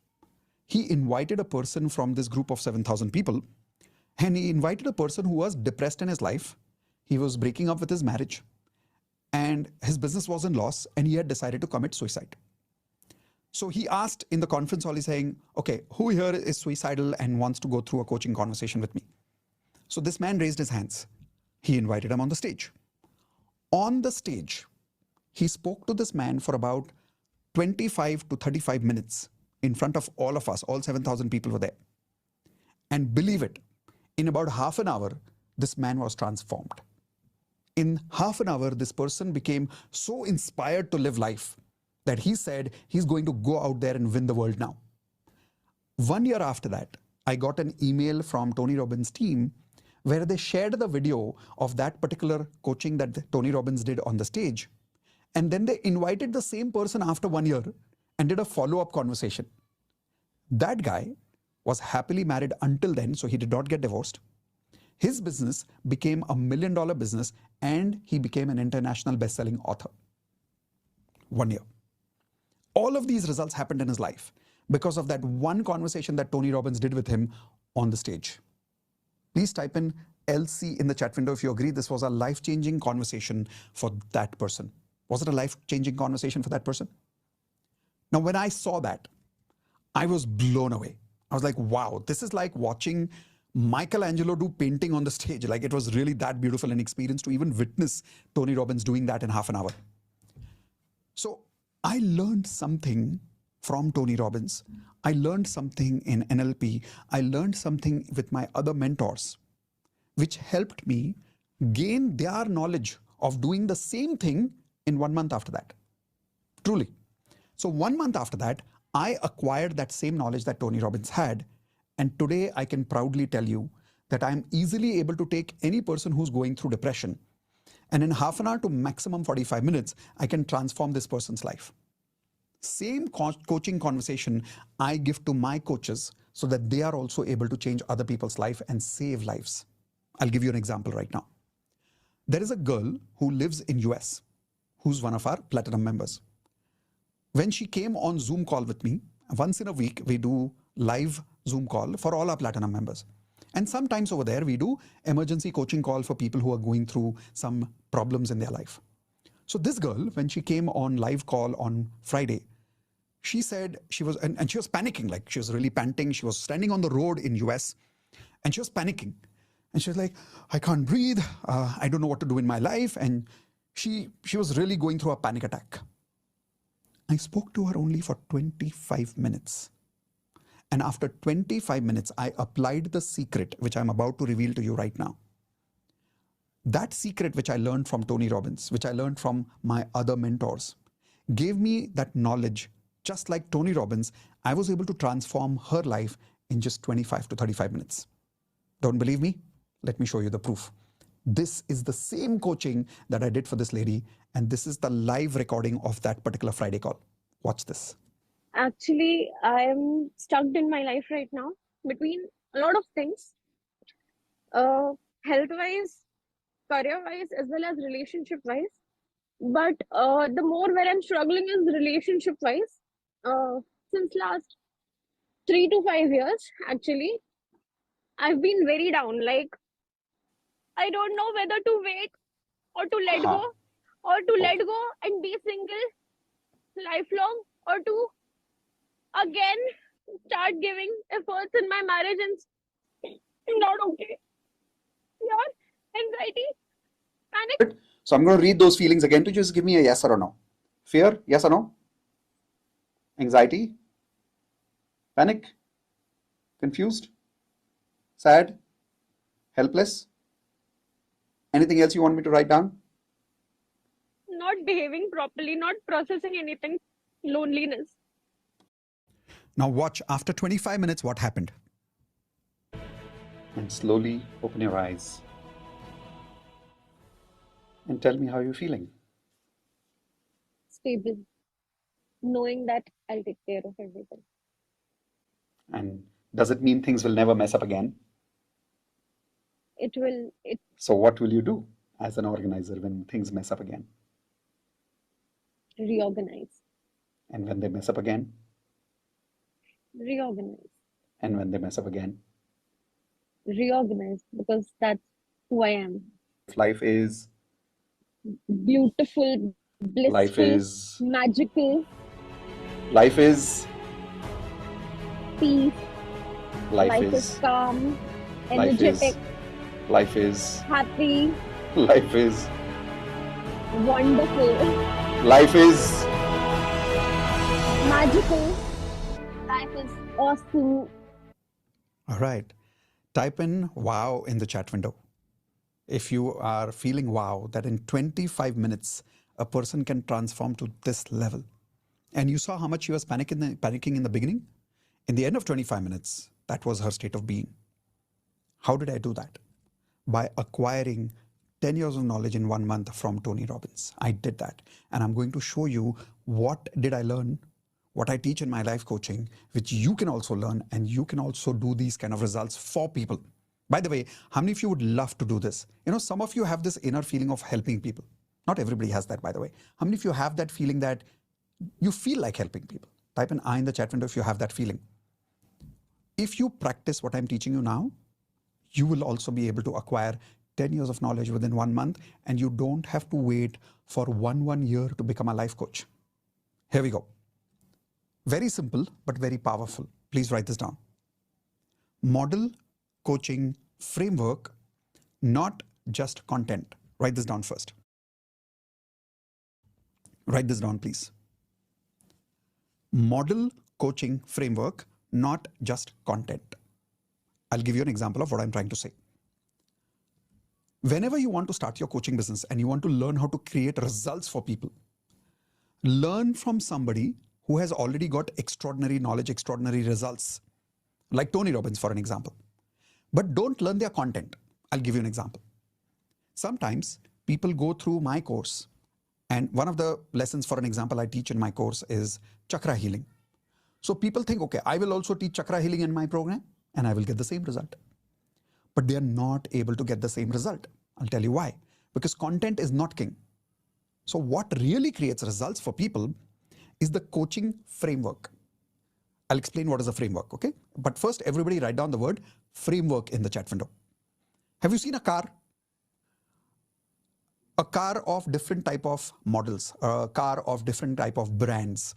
he invited a person from this group of 7,000 people, and he invited a person who was depressed in his life. He was breaking up with his marriage, and his business was in loss, and he had decided to commit suicide. So he asked in the conference hall, he's saying, okay, who here is suicidal and wants to go through a coaching conversation with me? So this man raised his hands. He invited him on the stage. On the stage, he spoke to this man for about 25 to 35 minutes in front of all of us. All 7,000 people were there. And believe it, in about half an hour, this man was transformed. In half an hour, this person became so inspired to live life that he said he's going to go out there and win the world now. 1 year after that, I got an email from Tony Robbins' team where they shared the video of that particular coaching that Tony Robbins did on the stage. And then they invited the same person after 1 year and did a follow-up conversation. That guy was happily married until then, so he did not get divorced. His business became $1 million business, and he became an international best-selling author. 1 year. All of these results happened in his life because of that one conversation that Tony Robbins did with him on the stage. Please type in LC in the chat window if you agree this was a life-changing conversation for that person. Was it a life-changing conversation for that person? Now, when I saw that, I was blown away. I was like, wow, this is like watching Michelangelo do painting on the stage. Like, it was really that beautiful an experience to even witness Tony Robbins doing that in half an hour. So I learned something from Tony Robbins. I learned something in NLP. I learned something with my other mentors, which helped me gain their knowledge of doing the same thing in 1 month after that. Truly. So 1 month after that, I acquired that same knowledge that Tony Robbins had. And today I can proudly tell you that I'm easily able to take any person who's going through depression, and in half an hour to maximum 45 minutes, I can transform this person's life. Same coaching conversation I give to my coaches so that they are also able to change other people's life and save lives. I'll give you an example right now. There is a girl who lives in US who's one of our platinum members. When she came on Zoom call with me, once in a week, we do live Zoom call for all our platinum members. And sometimes over there, we do emergency coaching call for people who are going through some problems in their life. So this girl, when she came on live call on Friday, she said she was, and she was panicking, like she was really panting. She was standing on the road in US and she was panicking. And she was like, I can't breathe. I don't know what to do in my life. And she was really going through a panic attack. I spoke to her only for 25 minutes. And after 25 minutes, I applied the secret, which I'm about to reveal to you right now. That secret, which I learned from Tony Robbins, which I learned from my other mentors, gave me that knowledge. Just like Tony Robbins, I was able to transform her life in just 25 to 35 minutes. Don't believe me? Let me show you the proof. This is the same coaching that I did for this lady, and this is the live recording of that particular Friday call. Watch this. Actually, I'm stuck in my life right now between a lot of things, health-wise, career-wise, as well as relationship-wise. But the more where I'm struggling is relationship wise. Since last 3 to 5 years, actually, I've been very down. Like, I don't know whether to wait or to let Huh. go, or to let Okay. go and be single lifelong, or to again start giving efforts in my marriage, and not okay. Yeah, anxiety, panic. So I'm going to read those feelings again to just give me a yes or a no. Fear, yes or no? Anxiety, panic, confused, sad, helpless. Anything else you want me to write down? Not behaving properly, not processing anything, loneliness. Now watch, after 25 minutes, what happened? And slowly open your eyes and tell me how you're feeling. Stable, knowing that I'll take care of everything. And does it mean things will never mess up again? It will, it So what will you do as an organizer when things mess up again? reorganize, And when they mess up again? reorganize, And when they mess up again? reorganize, because that's who I am. Life is, Beautiful, life blissful, is, magical, life is, peace. life Life is is, calm, life is, energetic, life is, happy, life is, wonderful, life is. magical. Life is awesome. All right. Type in wow in the chat window. If you are feeling wow, that in 25 minutes, a person can transform to this level. And you saw how much she was panicking in the beginning? In the end of 25 minutes, that was her state of being. How did I do that? By acquiring 10 years of knowledge in 1 month from Tony Robbins. I did that. And I'm going to show you what did I learn, what I teach in my life coaching, which you can also learn, and you can also do these kind of results for people. By the way, how many of you would love to do this? You know, some of you have this inner feeling of helping people. Not everybody has that, by the way. How many of you have that feeling that you feel like helping people? Type an I in the chat window if you have that feeling. If you practice what I'm teaching you now, you will also be able to acquire 10 years of knowledge within 1 month, and you don't have to wait for one year to become a life coach. Here we go. Very simple, but very powerful. Please write this down. Model coaching framework, not just content. Write this down first. Write this down, please. Model coaching framework, not just content. I'll give you an example of what I'm trying to say. Whenever you want to start your coaching business and you want to learn how to create results for people, learn from somebody who has already got extraordinary knowledge, extraordinary results, like Tony Robbins, for an example. But don't learn their content. I'll give you an example. Sometimes people go through my course, and one of the lessons, for an example, I teach in my course is chakra healing. So people think, okay, I will also teach chakra healing in my program and I will get the same result. But they are not able to get the same result. I'll tell you why. Because content is not king. So what really creates results for people is the coaching framework. I'll explain what is a framework, okay? But first, everybody write down the word framework in the chat window. Have you seen a car? A car of different type of models, a car of different type of brands.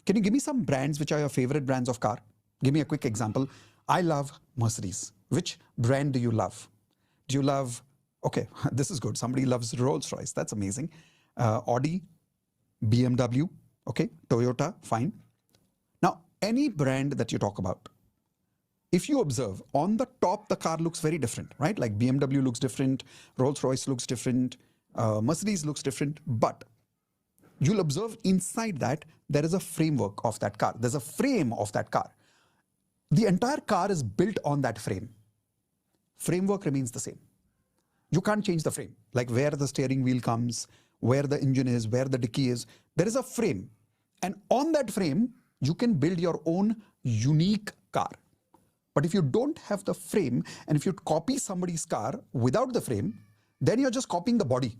Can you give me some brands which are your favorite brands of car? Give me a quick example. I love Mercedes. Which brand do you love? Do you love, okay, this is good. Somebody loves Rolls-Royce. That's amazing. Audi, BMW, okay, Toyota, fine. Now, any brand that you talk about, if you observe, on the top, the car looks very different, right? Like BMW looks different, Rolls-Royce looks different, Mercedes looks different, but you'll observe inside that there is a framework of that car. There's a frame of that car. The entire car is built on that frame. Framework remains the same. You can't change the frame, like where the steering wheel comes, where the engine is, where the dicky is. There is a frame. And on that frame, you can build your own unique car. But if you don't have the frame, and if you copy somebody's car without the frame, then you're just copying the body.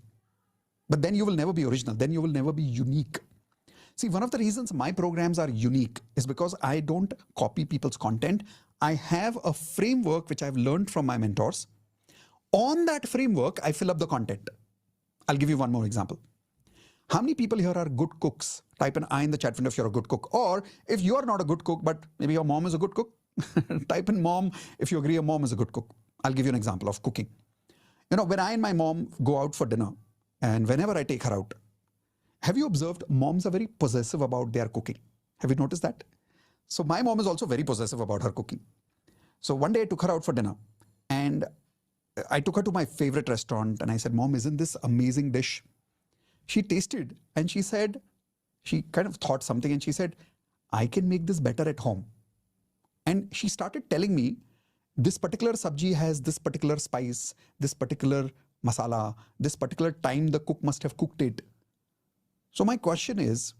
But then you will never be original. Then you will never be unique. See, one of the reasons my programs are unique is because I don't copy people's content. I have a framework which I've learned from my mentors. On that framework, I fill up the content. I'll give you one more example. How many people here are good cooks? Type an I in the chat window if you're a good cook. Or if you are not a good cook, but maybe your mom is a good cook, type in mom if you agree your mom is a good cook. I'll give you an example of cooking. You know, when I and my mom go out for dinner, and whenever I take her out, have you observed moms are very possessive about their cooking? Have you noticed that? So my mom is also very possessive about her cooking. So one day I took her out for dinner and I took her to my favorite restaurant and I said, Mom, isn't this amazing dish? She tasted and she said, she kind of thought something and she said, I can make this better at home. And she started telling me, this particular sabji has this particular spice, this particular masala, this particular time the cook must have cooked it. So my question is,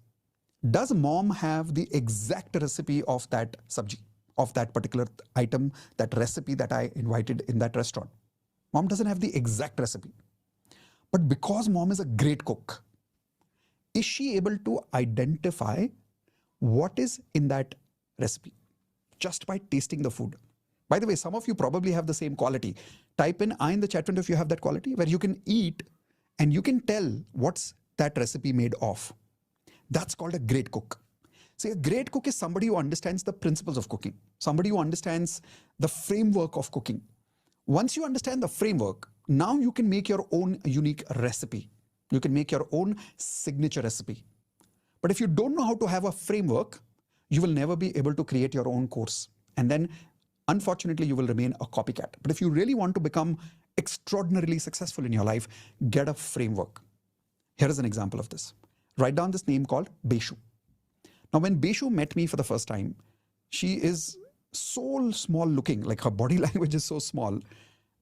does mom have the exact recipe of that sabji, of that particular item, that recipe that I invited in that restaurant? Mom doesn't have the exact recipe. But because mom is a great cook, is she able to identify what is in that recipe just by tasting the food? By the way, some of you probably have the same quality. Type in I in the chat window if you have that quality where you can eat and you can tell what's that recipe made of. That's called a great cook. See, a great cook is somebody who understands the principles of cooking, somebody who understands the framework of cooking. Once you understand the framework, now you can make your own unique recipe. You can make your own signature recipe. But if you don't know how to have a framework, you will never be able to create your own course. And then, unfortunately, you will remain a copycat. But if you really want to become extraordinarily successful in your life, get a framework. Here is an example of this. Write down this name called Beshu. Now, when Beshu met me for the first time, she is so small looking, like her body language is so small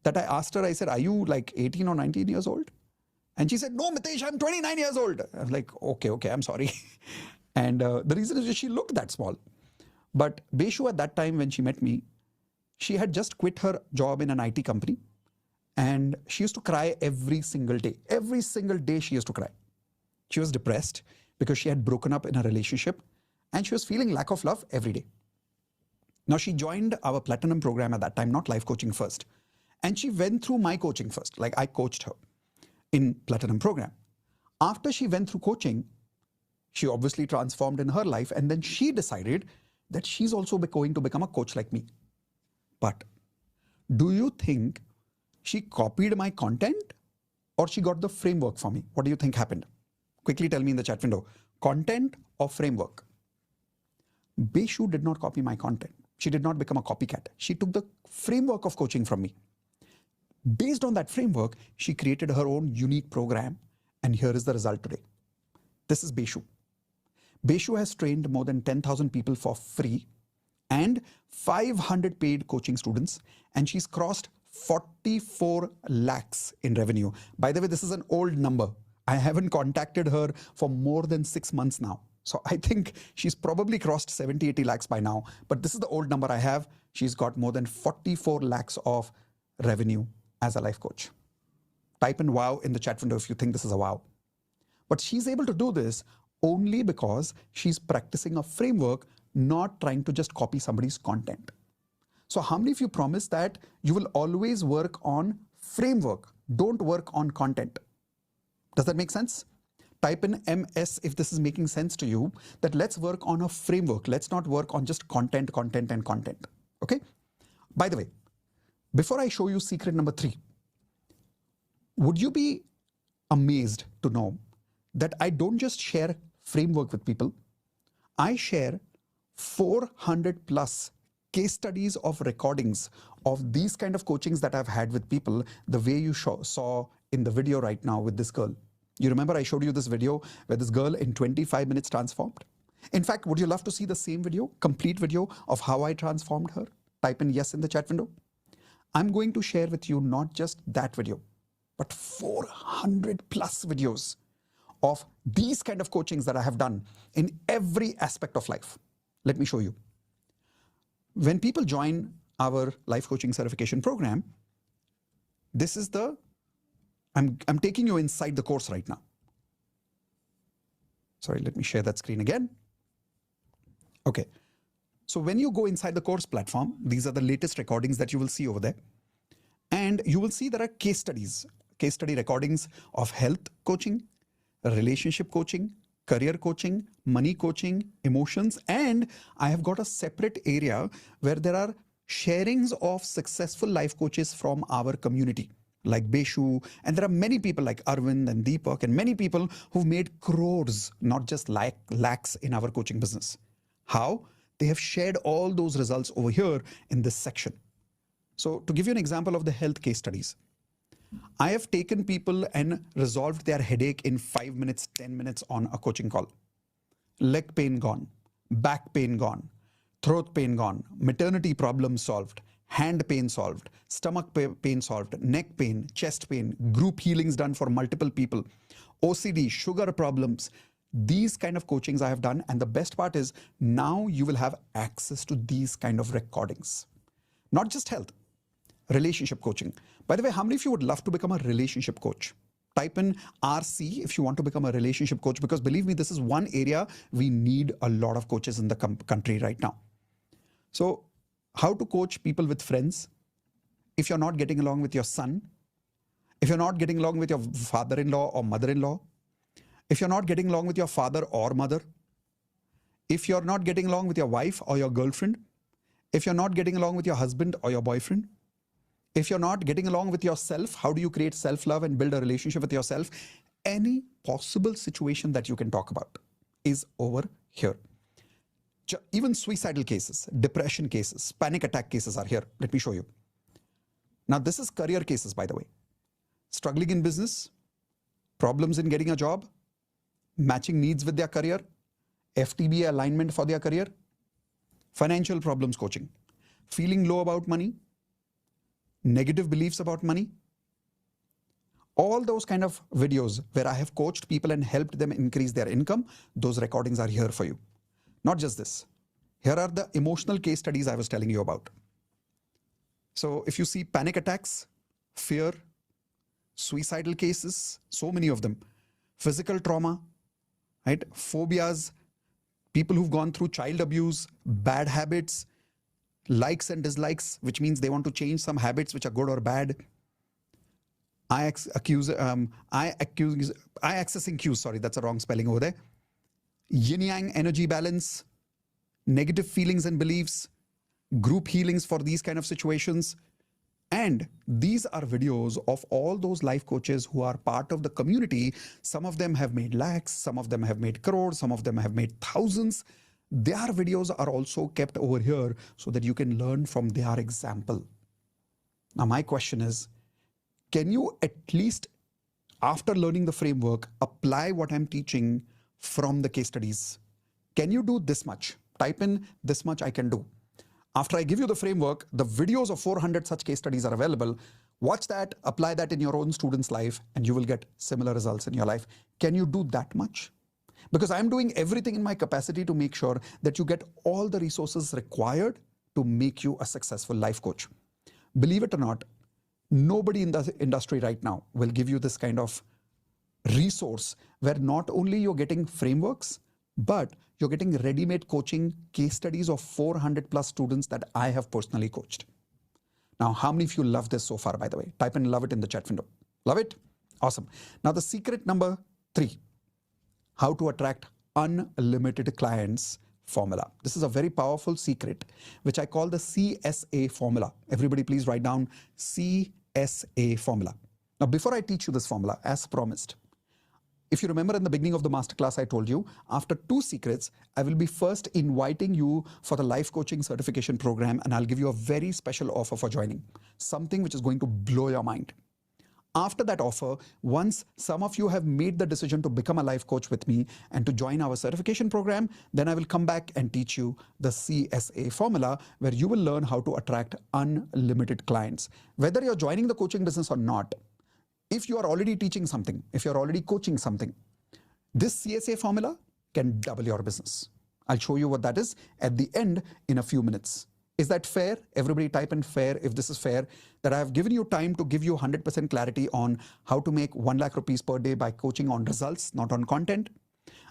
that I asked her, I said, are you like 18 or 19 years old? And she said, no, Mitesh, I'm 29 years old. I was like, okay, I'm sorry. And the reason is that she looked that small. But Beshu at that time when she met me, she had just quit her job in an IT company. And she used to cry every single day. Every single day she used to cry. She was depressed because she had broken up in a relationship and she was feeling lack of love every day. Now she joined our platinum program at that time, not life coaching first. And she went through my coaching first, like I coached her in platinum program. After she went through coaching, she obviously transformed in her life and then she decided that she's also going to become a coach like me. But do you think she copied my content or she got the framework for me? What do you think happened? Quickly tell me in the chat window. Content or framework? Beshu did not copy my content. She did not become a copycat. She took the framework of coaching from me. Based on that framework, she created her own unique program. And here is the result today. This is Beshu. Beshu has trained more than 10,000 people for free and 500 paid coaching students. And she's crossed 44 lakhs in revenue. By the way, this is an old number. I haven't contacted her for more than 6 months now. So I think she's probably crossed 70, 80 lakhs by now. But this is the old number I have. She's got more than 44 lakhs of revenue as a life coach. Type in wow in the chat window if you think this is a wow. But she's able to do this only because she's practicing a framework, not trying to just copy somebody's content. So how many of you promise that you will always work on framework, don't work on content? Does that make sense? Type in MS if this is making sense to you, that let's work on a framework. Let's not work on just content. Okay? By the way, before I show you secret number 3, would you be amazed to know that I don't just share framework with people, I share 400 plus case studies of recordings of these kind of coachings that I've had with people, the way you saw in the video right now with this girl. You remember I showed you this video where this girl in 25 minutes transformed? In fact, would you love to see the same video, complete video of how I transformed her? Type in yes in the chat window. I'm going to share with you not just that video, but 400 plus videos of these kind of coachings that I have done in every aspect of life. Let me show you. When people join our life coaching certification program, this is the, I'm taking you inside the course right now. Sorry, let me share that screen again. Okay. So when you go inside the course platform, these are the latest recordings that you will see over there. And you will see there are case studies, case study recordings of health coaching, relationship coaching, career coaching, money coaching, emotions, and I have got a separate area where there are sharings of successful life coaches from our community, like Beshu, and there are many people like Arvind and Deepak and many people who've made crores, not just lakhs in our coaching business. How? They have shared all those results over here in this section. So to give you an example of the health case studies, I have taken people and resolved their headache in 5 minutes, 10 minutes on a coaching call. Leg pain gone, back pain gone, throat pain gone, maternity problem solved, hand pain solved, stomach pain solved, neck pain, chest pain, group healings done for multiple people, OCD, sugar problems. These kind of coachings I have done. And the best part is now you will have access to these kind of recordings. Not just health, relationship coaching. By the way, how many of you would love to become a relationship coach? Type in RC if you want to become a relationship coach, because believe me, this is one area we need a lot of coaches in the country right now. So how to coach people with friends if you're not getting along with your son, if you're not getting along with your father-in-law or mother-in-law, if you're not getting along with your father or mother, if you're not getting along with your wife or your girlfriend, if you're not getting along with your husband or your boyfriend, if you're not getting along with yourself, how do you create self-love and build a relationship with yourself? Any possible situation that you can talk about is over here. Even suicidal cases, depression cases, panic attack cases are here. Let me show you. Now, this is career cases, by the way. Struggling in business, problems in getting a job, matching needs with their career, FTBA alignment for their career, financial problems coaching, feeling low about money, negative beliefs about money. All those kind of videos where I have coached people and helped them increase their income, those recordings are here for you. Not just this. Here are the emotional case studies I was telling you about. So if you see panic attacks, fear, suicidal cases, so many of them, physical trauma, right? Phobias, people who've gone through child abuse, bad habits, likes and dislikes, which means they want to change some habits which are good or bad. I accessing cues, sorry, that's a wrong spelling over there. Yin yang energy balance, negative feelings and beliefs, group healings for these kind of situations. And these are videos of all those life coaches who are part of the community. Some of them have made lakhs, some of them have made crores, some of them have made thousands. Their videos are also kept over here so that you can learn from their example. Now, my question is, can you at least, after learning the framework, apply what I'm teaching from the case studies? Can you do this much? Type in this much I can do. After I give you the framework, the videos of 400 such case studies are available. Watch that, apply that in your own student's life, and you will get similar results in your life. Can you do that much? Because I'm doing everything in my capacity to make sure that you get all the resources required to make you a successful life coach. Believe it or not, nobody in the industry right now will give you this kind of resource where not only you're getting frameworks, but you're getting ready-made coaching case studies of 400 plus students that I have personally coached. Now, how many of you love this so far, by the way? Type in love it in the chat window. Love it? Awesome. Now, the secret number 3, how to attract unlimited clients formula. This is a very powerful secret, which I call the CSA formula. Everybody please write down CSA formula. Now, before I teach you this formula, as promised, if you remember in the beginning of the masterclass, I told you, after 2 secrets, I will be first inviting you for the life coaching certification program, and I'll give you a very special offer for joining, something which is going to blow your mind. After that offer, once some of you have made the decision to become a life coach with me and to join our certification program, then I will come back and teach you the CSA formula, where you will learn how to attract unlimited clients. Whether you're joining the coaching business or not, if you are already teaching something, if you're already coaching something, this CSA formula can double your business. I'll show you what that is at the end in a few minutes. Is that fair? Everybody type in fair if this is fair, that I have given you time to give you 100% clarity on how to make 1 lakh rupees per day by coaching on results, not on content.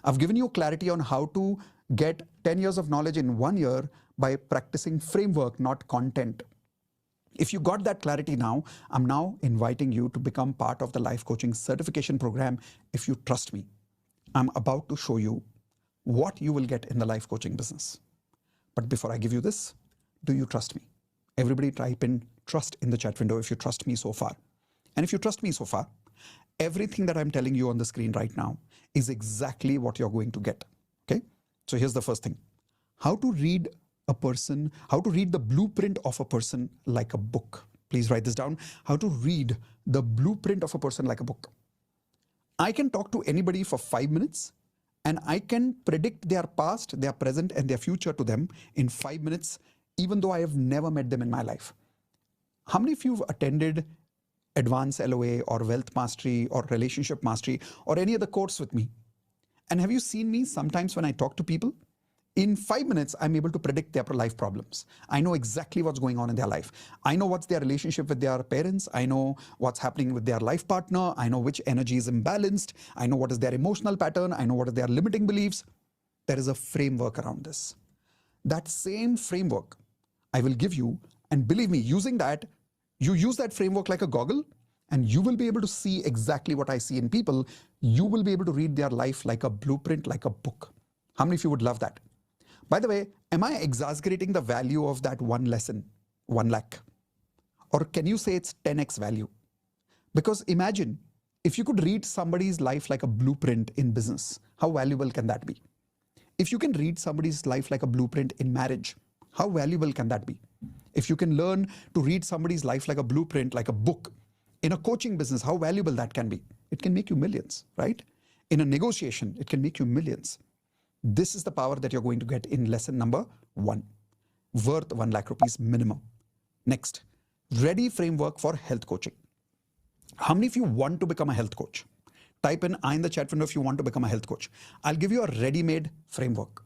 I've given you clarity on how to get 10 years of knowledge in 1 year by practicing framework, not content. If you got that clarity now, I'm now inviting you to become part of the life coaching certification program if you trust me. I'm about to show you what you will get in the life coaching business. But before I give you this, do you trust me? Everybody type in trust in the chat window if you trust me so far. And if you trust me so far, everything that I'm telling you on the screen right now is exactly what you're going to get. Okay? So here's the first thing. How to read a person, how to read the blueprint of a person like a book. Please write this down. How to read the blueprint of a person like a book. I can talk to anybody for 5 minutes and I can predict their past, their present, and their future to them in 5 minutes, even though I have never met them in my life. How many of you have attended Advanced LOA or Wealth Mastery or Relationship Mastery or any other course with me? And have you seen me sometimes when I talk to people? In 5 minutes, I'm able to predict their life problems. I know exactly what's going on in their life. I know what's their relationship with their parents. I know what's happening with their life partner. I know which energy is imbalanced. I know what is their emotional pattern. I know what are their limiting beliefs. There is a framework around this. That same framework I will give you, and believe me, using that, you use that framework like a goggle, and you will be able to see exactly what I see in people. You will be able to read their life like a blueprint, like a book. How many of you would love that? By the way, am I exaggerating the value of that one lesson, 1 lakh? Or can you say it's 10x value? Because imagine if you could read somebody's life like a blueprint in business, how valuable can that be? If you can read somebody's life like a blueprint in marriage, how valuable can that be? If you can learn to read somebody's life like a blueprint, like a book, in a coaching business, how valuable that can be? It can make you millions, right? In a negotiation, it can make you millions. This is the power that you're going to get in lesson number 1, worth 1 lakh rupees minimum. Next, ready framework for health coaching. How many of you want to become a health coach? Type in I in the chat window if you want to become a health coach. I'll give you a ready-made framework.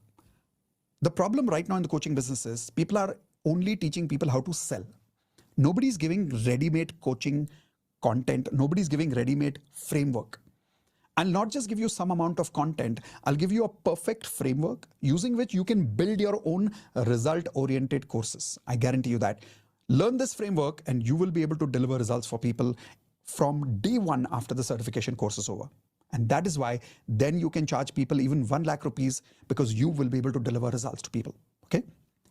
The problem right now in the coaching business is people are only teaching people how to sell. Nobody's giving ready-made coaching content. Nobody's giving ready-made framework. I'll not just give you some amount of content, I'll give you a perfect framework using which you can build your own result-oriented courses. I guarantee you that. Learn this framework and you will be able to deliver results for people from day 1 after the certification course is over. And that is why then you can charge people even 1 lakh rupees because you will be able to deliver results to people. Okay?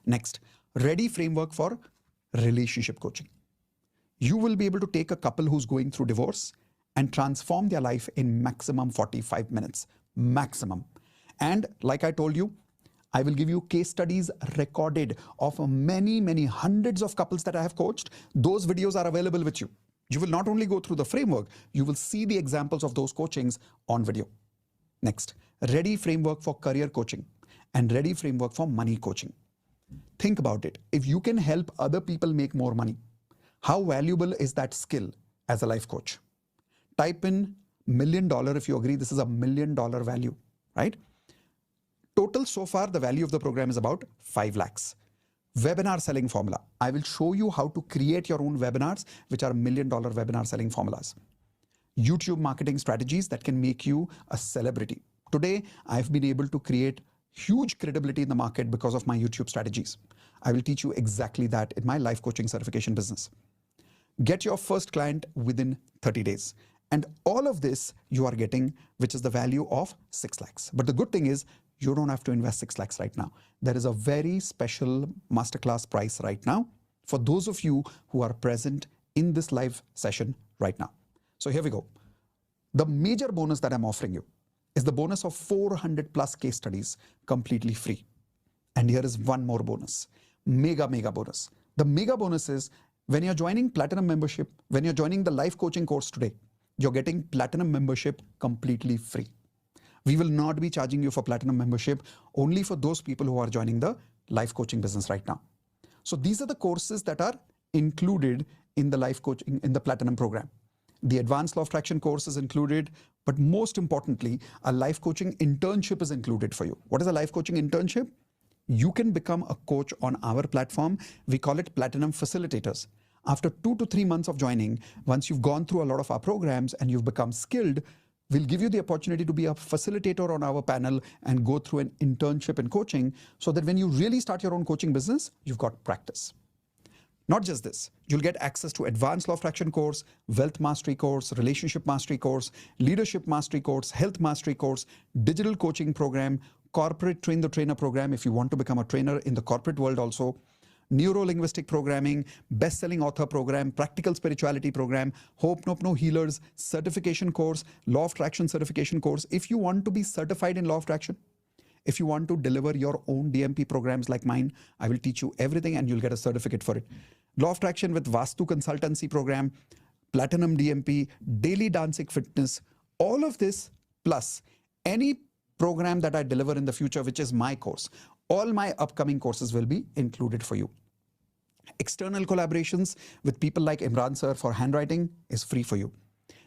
Next, ready framework for relationship coaching. You will be able to take a couple who's going through divorce and transform their life in maximum 45 minutes, maximum. And like I told you, I will give you case studies recorded of many, many hundreds of couples that I have coached. Those videos are available with you. You will not only go through the framework, you will see the examples of those coachings on video. Next, ready framework for career coaching and ready framework for money coaching. Think about it. If you can help other people make more money, how valuable is that skill as a life coach? Type in $1 million if you agree this is a $1 million value, right? Total so far, the value of the program is about 5 lakhs. Webinar selling formula. I will show you how to create your own webinars, which are $1 million webinar selling formulas. YouTube marketing strategies that can make you a celebrity. Today, I've been able to create huge credibility in the market because of my YouTube strategies. I will teach you exactly that in my life coaching certification business. Get your first client within 30 days. And all of this you are getting, which is the value of 6 lakhs. But the good thing is you don't have to invest 6 lakhs right now. There is a very special masterclass price right now for those of you who are present in this live session right now. So here we go. The major bonus that I'm offering you is the bonus of 400 plus case studies completely free. And here is one more bonus, mega bonus. The mega bonus is when you're joining Platinum membership, when you're joining the life coaching course today, you're getting Platinum membership completely free. We will not be charging you for Platinum membership, only for those people who are joining the life coaching business right now. So these are the courses that are included in the life coaching, in the Platinum program. The Advanced Law of Attraction course is included, but most importantly, a life coaching internship is included for you. What is a life coaching internship? You can become a coach on our platform. We call it Platinum Facilitators. After 2 to 3 months of joining, once you've gone through a lot of our programs and you've become skilled, We'll give you the opportunity to be a facilitator on our panel and go through an internship in coaching so that when you really start your own coaching business, you've got practice. Not just this, you'll get access to advanced law of attraction course, wealth mastery course, relationship mastery course, leadership mastery course, health mastery course, digital coaching program, corporate train the trainer program if you want to become a trainer in the corporate world also, neuro-linguistic programming, best-selling author program, practical spirituality program, Ho'oponopono Healers certification course, law of attraction certification course. If you want to be certified in law of attraction, if you want to deliver your own DMP programs like mine, I will teach you everything and you'll get a certificate for it. Law of attraction with Vastu consultancy program, platinum DMP, daily dancing fitness, all of this plus any program that I deliver in the future, which is my course, all my upcoming courses will be included for you. External collaborations with people like Imran sir for handwriting is free for you.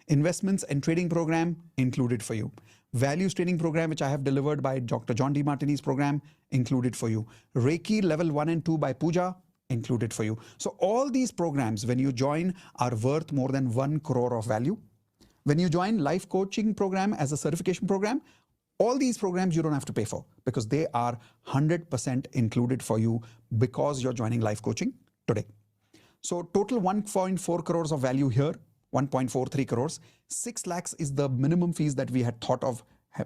Investments and trading program included for you. Values training program, which I have delivered by Dr. John D. Martini's program, included for you. Reiki level 1 and 2 by Pooja, included for you. So all these programs, when you join, are worth more than 1 crore of value. When you join life coaching program as a certification program, all these programs you don't have to pay for because they are 100% included for you because you're joining life coaching today. So total 1.4 crores of value here, 1.43 crores. 6 lakhs is the minimum fees that we had thought of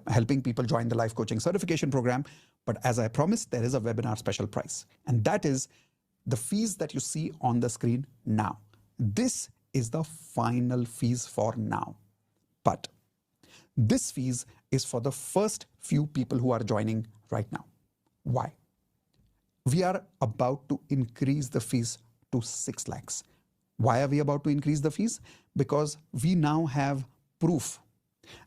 helping people join the life coaching certification program. But as I promised, there is a webinar special price. And that is the fees that you see on the screen now. This is the final fees for now. But this fees is for the first few people who are joining right now. Why? We are about to increase the fees to 6 lakhs. Why are we about to increase the fees? Because we now have proof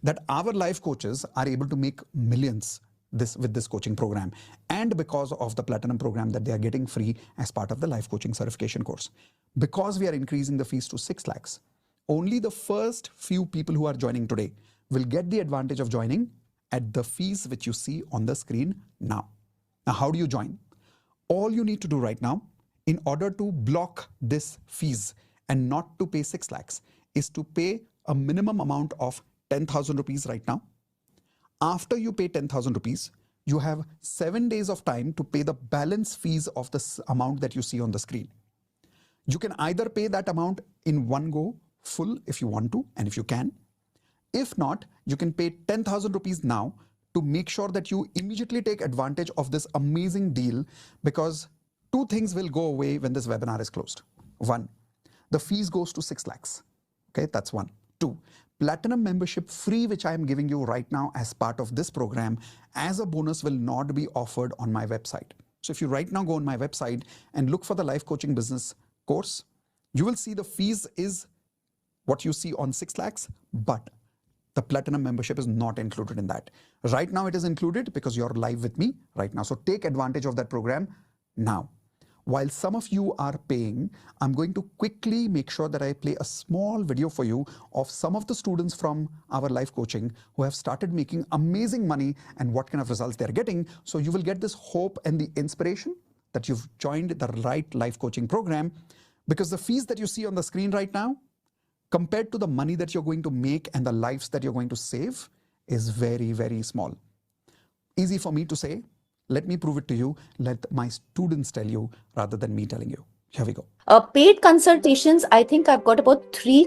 that our life coaches are able to make millions with this coaching program, and because of the platinum program that they are getting free as part of the life coaching certification course. Because we are increasing the fees to 6 lakhs, only the first few people who are joining today will get the advantage of joining at the fees which you see on the screen now. Now, how do you join? All you need to do right now, in order to block this fees and not to pay 6 lakhs, is to pay a minimum amount of 10,000 rupees right now. After you pay 10,000 rupees, you have 7 days of time to pay the balance fees of this amount that you see on the screen. You can either pay that amount in one go, full if you want to, and if you can. If not, you can pay 10,000 rupees now to make sure that you immediately take advantage of this amazing deal, because 2 things will go away when this webinar is closed. 1, the fees goes to 6 lakhs. Okay, that's 1. 2, platinum membership free, which I am giving you right now as part of this program as a bonus, will not be offered on my website. So if you right now go on my website and look for the life coaching business course, you will see the fees is what you see on 6 lakhs, but the platinum membership is not included in that. Right now it is included because you're live with me right now. So take advantage of that program now. While some of you are paying, I'm going to quickly make sure that I play a small video for you of some of the students from our life coaching who have started making amazing money and what kind of results they're getting. So you will get this hope and the inspiration that you've joined the right life coaching program, because the fees that you see on the screen right now, compared to the money that you're going to make and the lives that you're going to save, is very, very small. Easy for me to say. Let me prove it to you. Let my students tell you rather than me telling you. Here we go. Paid consultations, I think I've got about three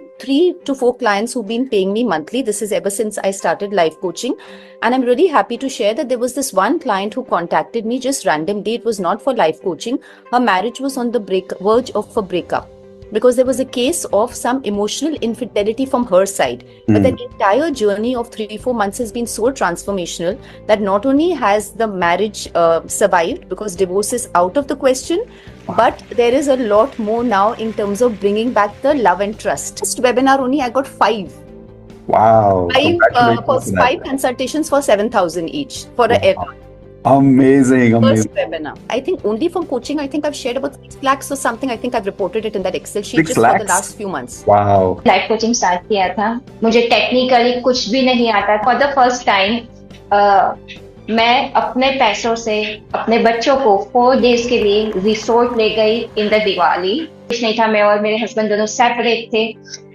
to 4 clients who've been paying me monthly. This is ever since I started life coaching. And I'm really happy to share that there was this one client who contacted me just randomly. It was not for life coaching. Her marriage was on the verge of a breakup, because there was a case of some emotional infidelity from her side. But the entire journey of 3-4 months has been so transformational that not only has the marriage survived, because divorce is out of the question, but there is a lot more now in terms of bringing back the love and trust. This webinar only, I got 5. Wow. 5 consultations for 7,000 each for a Amazing. first webinar. I think only from coaching, I think I've shared about 6 lakhs or something. I think I've reported it in that Excel sheet just for the last few months. Wow. Life coaching start किया था. मुझे technically कुछ भी नहीं आता. For the first time मैं अपने पैसों से अपने बच्चों को 4 days के लिए रिसोर्ट ले गई इन द दिवाली। कुछ नहीं था, मैं और मेरे हस्बैंड दोनों सेपरेट थे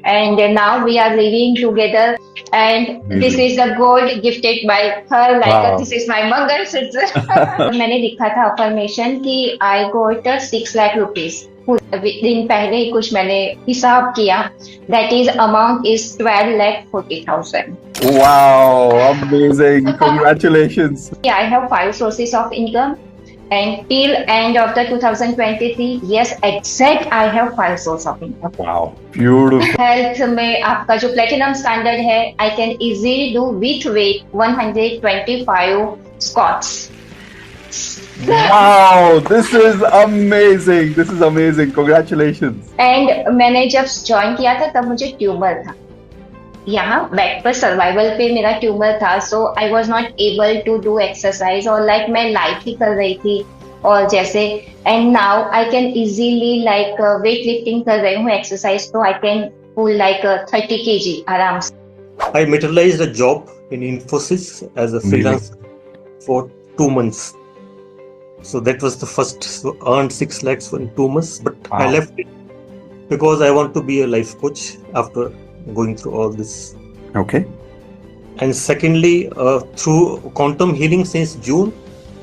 and now we are living together and this is the gold gifted by her like this is my mangalsutra. मैंने लिखा था अफर्मेशन कि आई गोट 6 लाख रुपीज। दिन पहले ही कुछ मैंने हिसाब किया, that is amount is 12,40,000। Wow, amazing. Congratulations. Yeah, I have 5 sources of income and till end of the 2023, yes, exact I have 5 sources of income. Wow, beautiful. Health में आपका जो platinum standard है, I can easily do with weight 125 squats. Wow, this is amazing. This is amazing. Congratulations. And मैंने जब join किया था तब मुझे ट्यूमर था यहाँ बैक पर, सर्वाइवल पे मेरा ट्यूमर था, so I was not able to do exercise और लाइक मैं लाइट ही कर रही थी और जैसे, and now I can easily like weight lifting कर रही हूँ एक्सरसाइज, तो I can pull like 30 kg आराम से। I materialized a job in Infosys as a freelancer for 2 months. So that was the first, so earned 6 lakhs in 2 months, but I left it because I want to be a life coach after going through all this. Okay. And secondly, through quantum healing since June,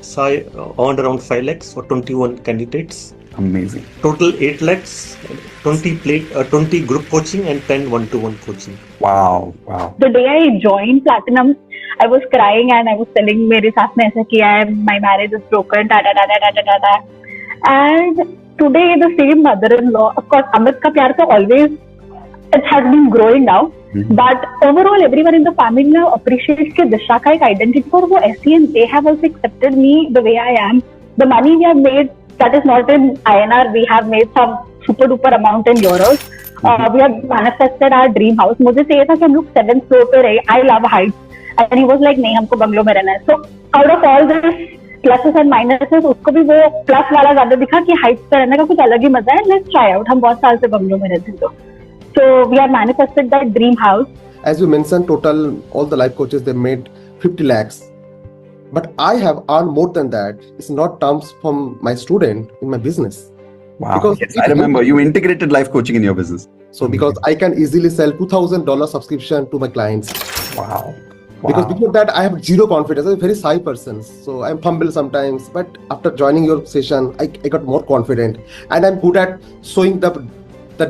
so I earned around 5 lakhs for 21 candidates. Amazing. Total 8 lakhs, 20 group coaching and 10 one-to-one coaching. Wow, wow. The day I joined Platinum, I was crying and I was telling मेरे साथ में ऐसा किया है, my marriage is broken, da da da da da da da. And today the same mother-in-law, of course, Amit का प्यार तो always it has been growing now, but overall everyone in the family now appreciates कि दिशा का एक identity और वो ऐसी है, they have also accepted me the way I am. The money we have made, that is not in INR, we have made some super duper amount in euros. We have manifested our dream house. मुझे चाहिए था कि हम लोग 7th floor पे रहे. I love heights and he was like नहीं, हमको बंगलो में रहना है. So out of all this pluses and minuses, उसको भी वो प्लस वाला ज्यादा दिखा कि हाइट्स पे रहने का कुछ अलग ही मजा है. Let's try out. हम बहुत साल से बंगलो में रहते हैं. So we have manifested that dream house. As you mentioned, total all the life coaches, they made 50 lakhs. But I have earned more than that. It's not terms from my student in my business. Wow. Because yes, I remember you integrated life coaching in your business. So because I can easily sell $2,000 subscription to my clients. Wow. Because before that, I have zero confidence. I'm a very shy person. So I'm humble sometimes. But after joining your session, I got more confident. And I'm good at showing the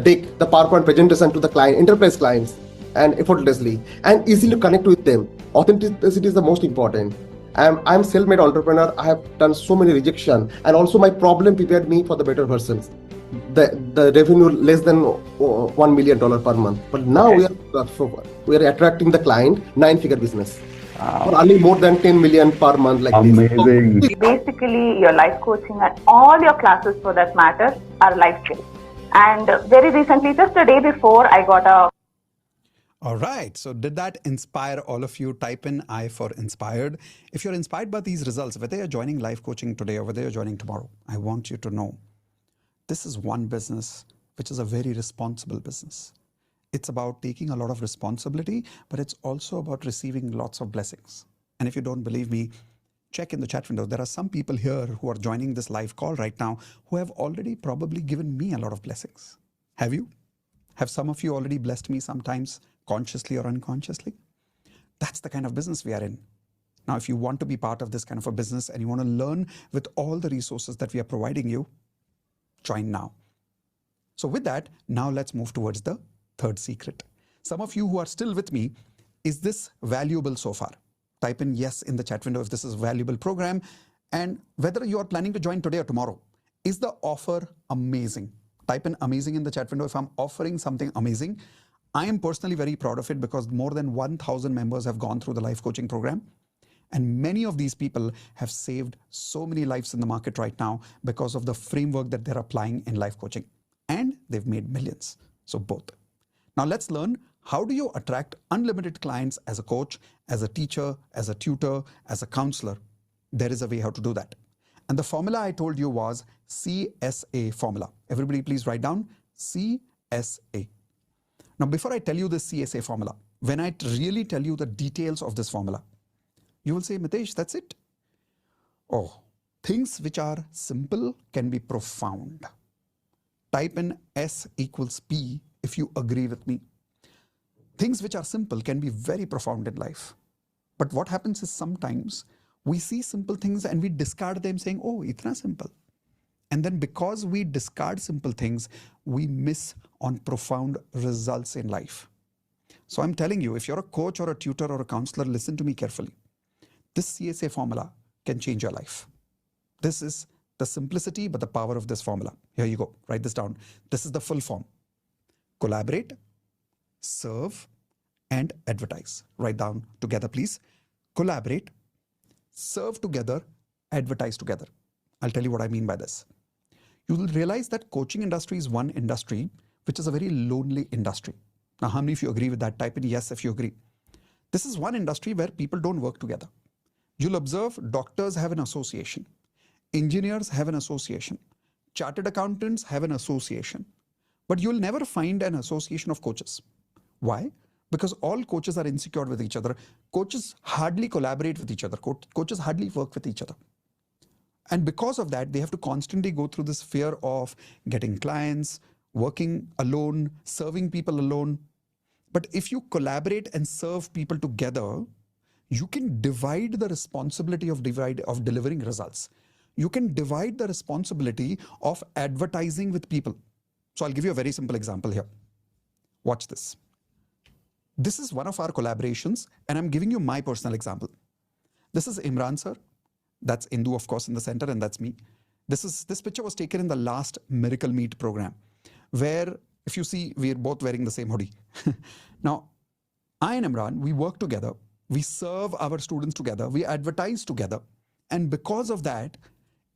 deck, the PowerPoint presentation to the client, enterprise clients, and effortlessly, and easily connect with them. Authenticity is the most important. I'm self-made entrepreneur. I have done so many rejection, and also my problem prepared me for the better versions. The revenue less than $1 million per month, but now we are attracting the client 9-figure business. For earning more than 10 million per month, like amazing. This. Basically, your life coaching and all your classes, for that matter, are life skills. And very recently, just the day before, I got a... All right. So did that inspire all of you? Type in I for inspired. If you're inspired by these results, whether you're joining life coaching today or whether you're joining tomorrow, I want you to know this is one business which is a very responsible business. It's about taking a lot of responsibility, but it's also about receiving lots of blessings. And if you don't believe me, check in the chat window. There are some people here who are joining this live call right now who have already probably given me a lot of blessings. Have you? Have some of you already blessed me sometimes, consciously or unconsciously? That's the kind of business we are in. Now, if you want to be part of this kind of a business and you want to learn with all the resources that we are providing you, join now. So with that, now let's move towards the third secret. Some of you who are still with me, is this valuable so far? Type in yes in the chat window if this is a valuable program, and whether you are planning to join today or tomorrow. Is the offer amazing? Type in amazing in the chat window if I'm offering something amazing. I am personally very proud of it because more than 1,000 members have gone through the life coaching program. And many of these people have saved so many lives in the market right now because of the framework that they're applying in life coaching. And they've made millions. So both. Now let's learn, how do you attract unlimited clients as a coach, as a teacher, as a tutor, as a counselor? There is a way how to do that. And the formula I told you was CSA formula. Everybody please write down CSA. Now before I tell you this CSA formula, when I really tell you the details of this formula, you will say, Mitesh, that's it? Oh, things which are simple can be profound. Type in S equals P if you agree with me. Things which are simple can be very profound in life. But what happens is sometimes we see simple things and we discard them saying, oh, itna simple. And then because we discard simple things, we miss on profound results in life. So I'm telling you, if you're a coach or a tutor or a counselor, listen to me carefully. This CSA formula can change your life. This is the simplicity, but the power of this formula. Here you go. Write this down. This is the full form. Collaborate, serve, and advertise. Write down together, please. Collaborate, serve together, advertise together. I'll tell you what I mean by this. You will realize that coaching industry is one industry which is a very lonely industry. Now, how many of you agree with that? Type in yes if you agree. This is one industry where people don't work together. You'll observe doctors have an association, engineers have an association, chartered accountants have an association, but you'll never find an association of coaches. Why? Because all coaches are insecure with each other. Coaches hardly collaborate with each other. Coaches hardly work with each other. And because of that, they have to constantly go through this fear of getting clients, working alone, serving people alone. But if you collaborate and serve people together, you can divide the responsibility of delivering results. You can divide the responsibility of advertising with people. So I'll give you a very simple example here. Watch this. This is one of our collaborations, and I'm giving you my personal example. This is Imran sir. That's Indu, of course, in the center, and that's me. This picture was taken in the last Miracle Meet program, where if you see, we're both wearing the same hoodie. Now, I and Imran, we work together. We serve our students together. We advertise together. And because of that,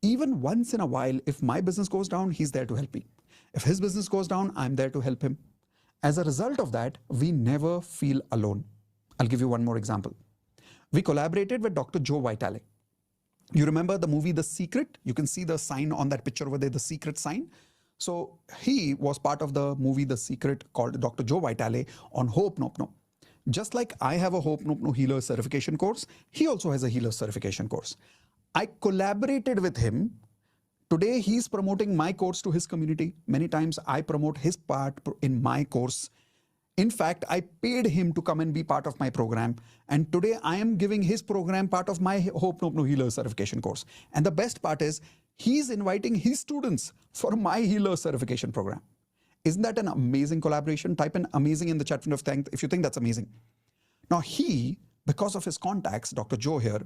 even once in a while, if my business goes down, he's there to help me. If his business goes down, I'm there to help him. As a result of that, we never feel alone. I'll give you one more example. We collaborated with Dr. Joe Vitale. You remember the movie The Secret? You can see the sign on that picture over there, the secret sign. So he was part of the movie The Secret called Dr. Joe Vitale on Hope Nopno. Just like I have a Hope Nopno Healer certification course, he also has a Healer certification course. I collaborated with him. Today, he's promoting my course to his community. Many times I promote his part in my course. In fact, I paid him to come and be part of my program. And today I am giving his program part of my Hope Nopno Healer certification course. And the best part is he's inviting his students for my Healer certification program. Isn't that an amazing collaboration? Type in amazing in the chat window if you think that's amazing. Now he, because of his contacts, Dr. Joe here,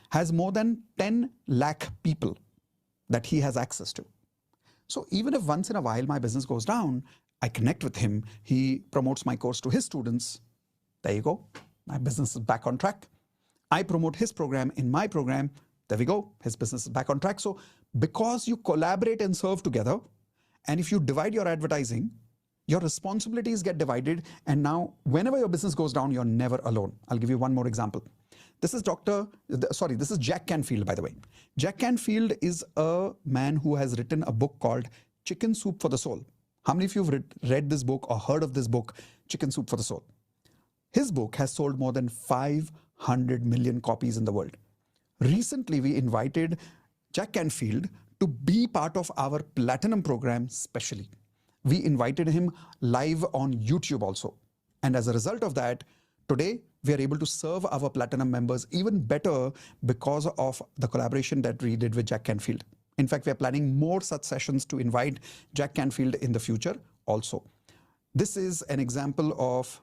has more than 10 lakh people that he has access to. So even if once in a while my business goes down, I connect with him, he promotes my course to his students. There you go. My business is back on track. I promote his program in my program. There we go. His business is back on track. So because you collaborate and serve together, and if you divide your advertising, your responsibilities get divided. And now whenever your business goes down, you're never alone. I'll give you one more example. This is this is Jack Canfield, by the way. Jack Canfield is a man who has written a book called Chicken Soup for the Soul. How many of you have read this book or heard of this book, Chicken Soup for the Soul? His book has sold more than 500 million copies in the world. Recently, we invited Jack Canfield to be part of our Platinum program specially. We invited him live on YouTube also. And as a result of that, today we are able to serve our Platinum members even better because of the collaboration that we did with Jack Canfield. In fact, we are planning more such sessions to invite Jack Canfield in the future also. This is an example of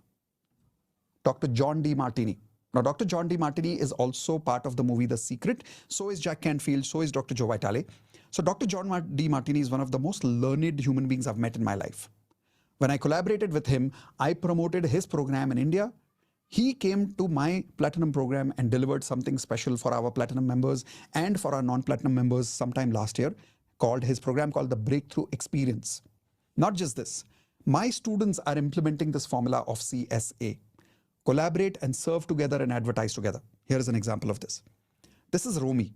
Dr. John D. Martini. Now, Dr. John D. Martini is also part of the movie The Secret. So is Jack Canfield. So is Dr. Joe Vitale. So Dr. John D. Martini is one of the most learned human beings I've met in my life. When I collaborated with him, I promoted his program in India. He came to my Platinum program and delivered something special for our Platinum members and for our non-Platinum members sometime last year, his program called the Breakthrough Experience. Not just this, my students are implementing this formula of CSA. Collaborate and serve together and advertise together. Here is an example of this. This is Romy.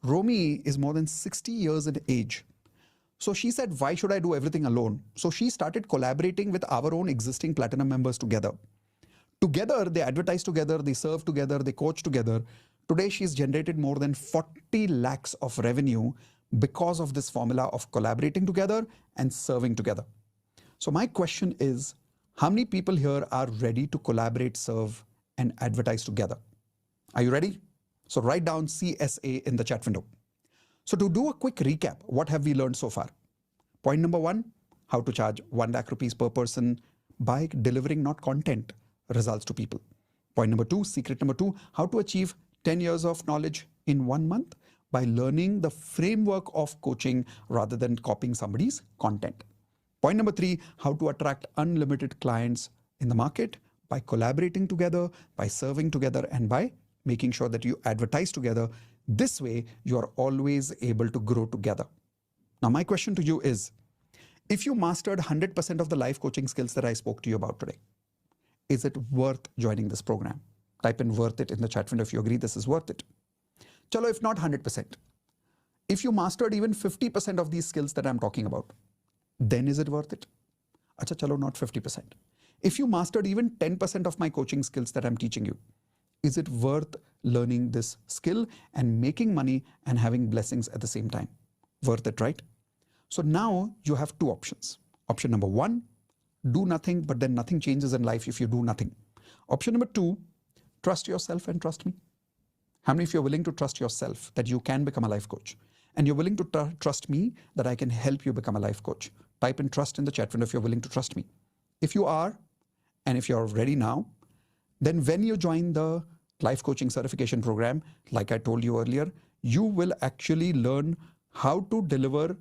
Romy is more than 60 years in age. So she said, why should I do everything alone? So she started collaborating with our own existing Platinum members together. Together, they advertise together, they serve together, they coach together. Today, she's generated more than 40 lakhs of revenue because of this formula of collaborating together and serving together. So my question is, how many people here are ready to collaborate, serve, and advertise together? Are you ready? So write down CSA in the chat window. So to do a quick recap, what have we learned so far? Point number one, how to charge 1 lakh rupees per person by delivering not content, results to people. Point number two, secret number two, how to achieve 10 years of knowledge in 1 month by learning the framework of coaching rather than copying somebody's content. Point number three, how to attract unlimited clients in the market by collaborating together, by serving together, and by making sure that you advertise together. This way, you are always able to grow together. Now, my question to you is, if you mastered 100% of the life coaching skills that I spoke to you about today, is it worth joining this program? Type in worth it in the chat window if you agree this is worth it. Chalo, if not 100%, if you mastered even 50% of these skills that I'm talking about, then is it worth it? Acha, chalo, not 50%. If you mastered even 10% of my coaching skills that I'm teaching you, is it worth learning this skill and making money and having blessings at the same time? Worth it, right? So now you have two options. Option number one, do nothing, but then nothing changes in life if you do nothing. Option number two, trust yourself and trust me. How many of you are willing to trust yourself that you can become a life coach? And you're willing to trust me that I can help you become a life coach? Type in trust in the chat window if you're willing to trust me. If you are, and if you're ready now, then when you join the life coaching certification program, like I told you earlier, you will actually learn how to deliver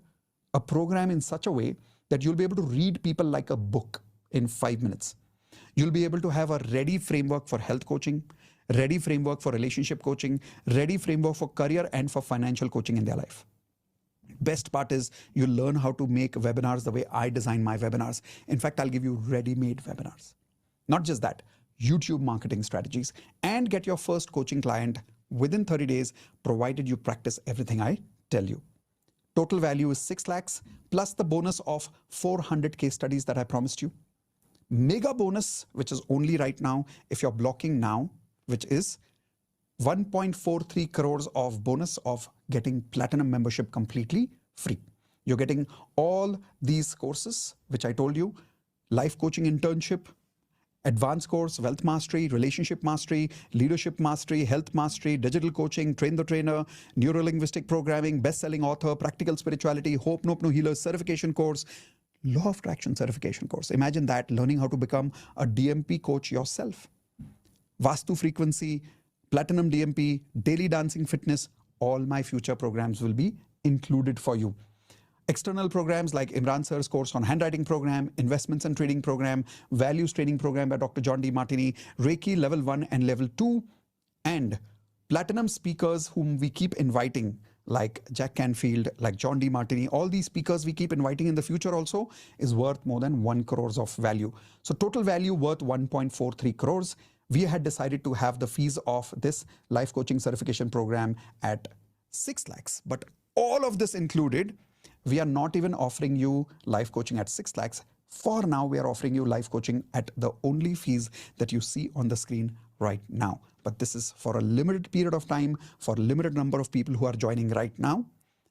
a program in such a way that you'll be able to read people like a book in 5 minutes. You'll be able to have a ready framework for health coaching, ready framework for relationship coaching, ready framework for career and for financial coaching in their life. Best part is you learn how to make webinars the way I design my webinars. In fact, I'll give you ready-made webinars. Not just that, YouTube marketing strategies, and get your first coaching client within 30 days, provided you practice everything I tell you. Total value is 6 lakhs plus the bonus of 400 case studies that I promised you. Mega bonus, which is only right now, if you're blocking now, which is 1.43 crores of bonus of getting platinum membership completely free. You're getting all these courses, which I told you, life coaching internship, advanced course, wealth mastery, relationship mastery, leadership mastery, health mastery, digital coaching, train the trainer, neuro-linguistic programming, best-selling author, practical spirituality, hope, nope, no healer, certification course, law of attraction certification course. Imagine that, learning how to become a DMP coach yourself. Vastu frequency, platinum DMP, daily dancing fitness, all my future programs will be included for you. External programs like Imran Sir's course on handwriting program, investments and trading program, values training program by Dr. John D. Martini, Reiki level 1 and level 2, and platinum speakers whom we keep inviting like Jack Canfield, like John D. Martini. All these speakers we keep inviting in the future also is worth more than 1 crores of value. So total value worth 1.43 crores. We had decided to have the fees of this life coaching certification program at 6 lakhs. But all of this included, we are not even offering you life coaching at 6 lakhs. For now, we are offering you life coaching at the only fees that you see on the screen right now. But this is for a limited period of time, for a limited number of people who are joining right now.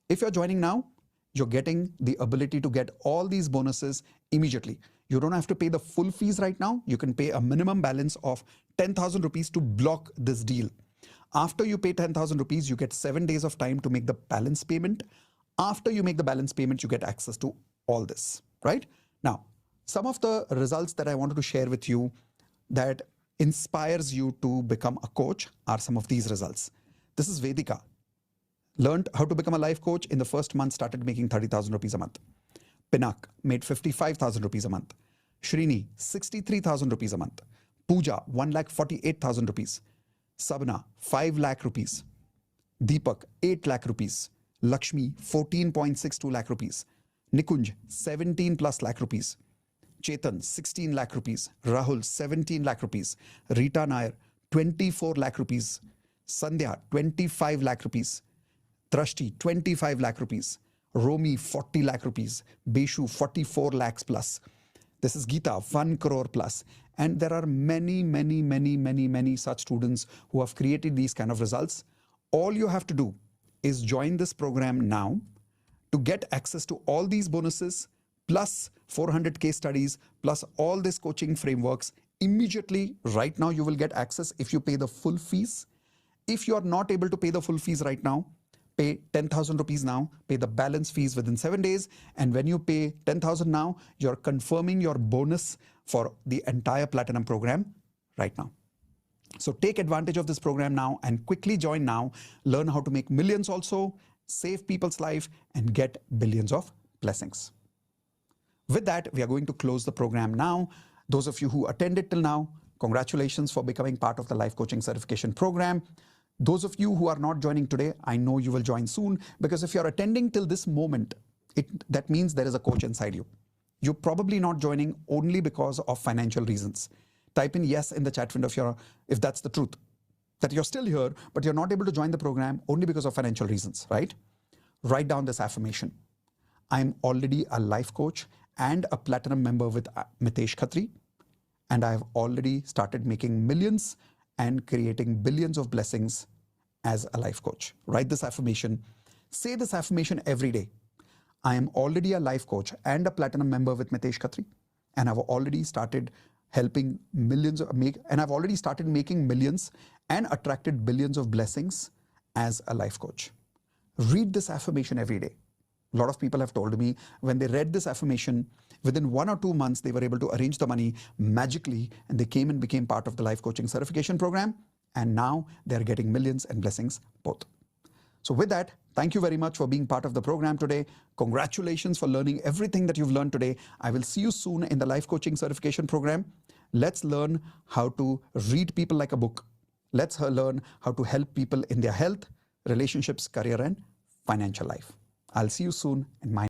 If you're joining now, you're getting the ability to get all these bonuses immediately. You don't have to pay the full fees right now. You can pay a minimum balance of 10,000 rupees to block this deal. After you pay 10,000 rupees, you get 7 days of time to make the balance payment. After you make the balance payment, you get access to all this, right? Now, some of the results that I wanted to share with you that inspires you to become a coach are some of these results. This is Vedika. Learned how to become a life coach. In the first month, started making 30,000 rupees a month. Pinak made 55,000 rupees a month. Shrini, 63,000 rupees a month. Pooja, 1,48,000 rupees. Sabna, 5 lakh rupees. Deepak, 8 lakh rupees. Lakshmi, 14.62 lakh rupees. Nikunj, 17 plus lakh rupees. Chetan, 16 lakh rupees. Rahul, 17 lakh rupees. Rita Nair, 24 lakh rupees. Sandhya, 25 lakh rupees. Trashti, 25 lakh rupees. Romi, 40 lakh rupees. Beshu, 44 lakhs plus. This is Geeta, 1 crore plus. And there are many such students who have created these kind of results. All you have to do is join this program now to get access to all these bonuses, plus 400 case studies, plus all these coaching frameworks. Immediately, right now, you will get access if you pay the full fees. If you are not able to pay the full fees right now, pay 10,000 rupees now, pay the balance fees within 7 days. And when you pay 10,000 now, you're confirming your bonus for the entire Platinum program right now. So take advantage of this program now and quickly join now. Learn how to make millions also, save people's life, and get billions of blessings. With that, we are going to close the program now. Those of you who attended till now, congratulations for becoming part of the Life Coaching Certification Program. Those of you who are not joining today, I know you will join soon, because if you're attending till this moment, that means there is a coach inside you. You're probably not joining only because of financial reasons. Type in yes in the chat window if that's the truth, that you're still here, but you're not able to join the program only because of financial reasons, right? Write down this affirmation. I'm already a life coach and a platinum member with Mitesh Khatri, and I've already started making millions and creating billions of blessings as a life coach. Write this affirmation. Say this affirmation every day. I am already a life coach and a platinum member with Mitesh Khatri, and I've already started helping millions and I've already started making millions and attracted billions of blessings as a life coach. Read this affirmation every day. A lot of people have told me when they read this affirmation, within 1 or 2 months, they were able to arrange the money magically, and they came and became part of the Life Coaching Certification Program. And now they're getting millions and blessings both. So with that, thank you very much for being part of the program today. Congratulations for learning everything that you've learned today. I will see you soon in the Life Coaching Certification Program. Let's learn how to read people like a book. Let's learn how to help people in their health, relationships, career, and financial life. I'll see you soon in my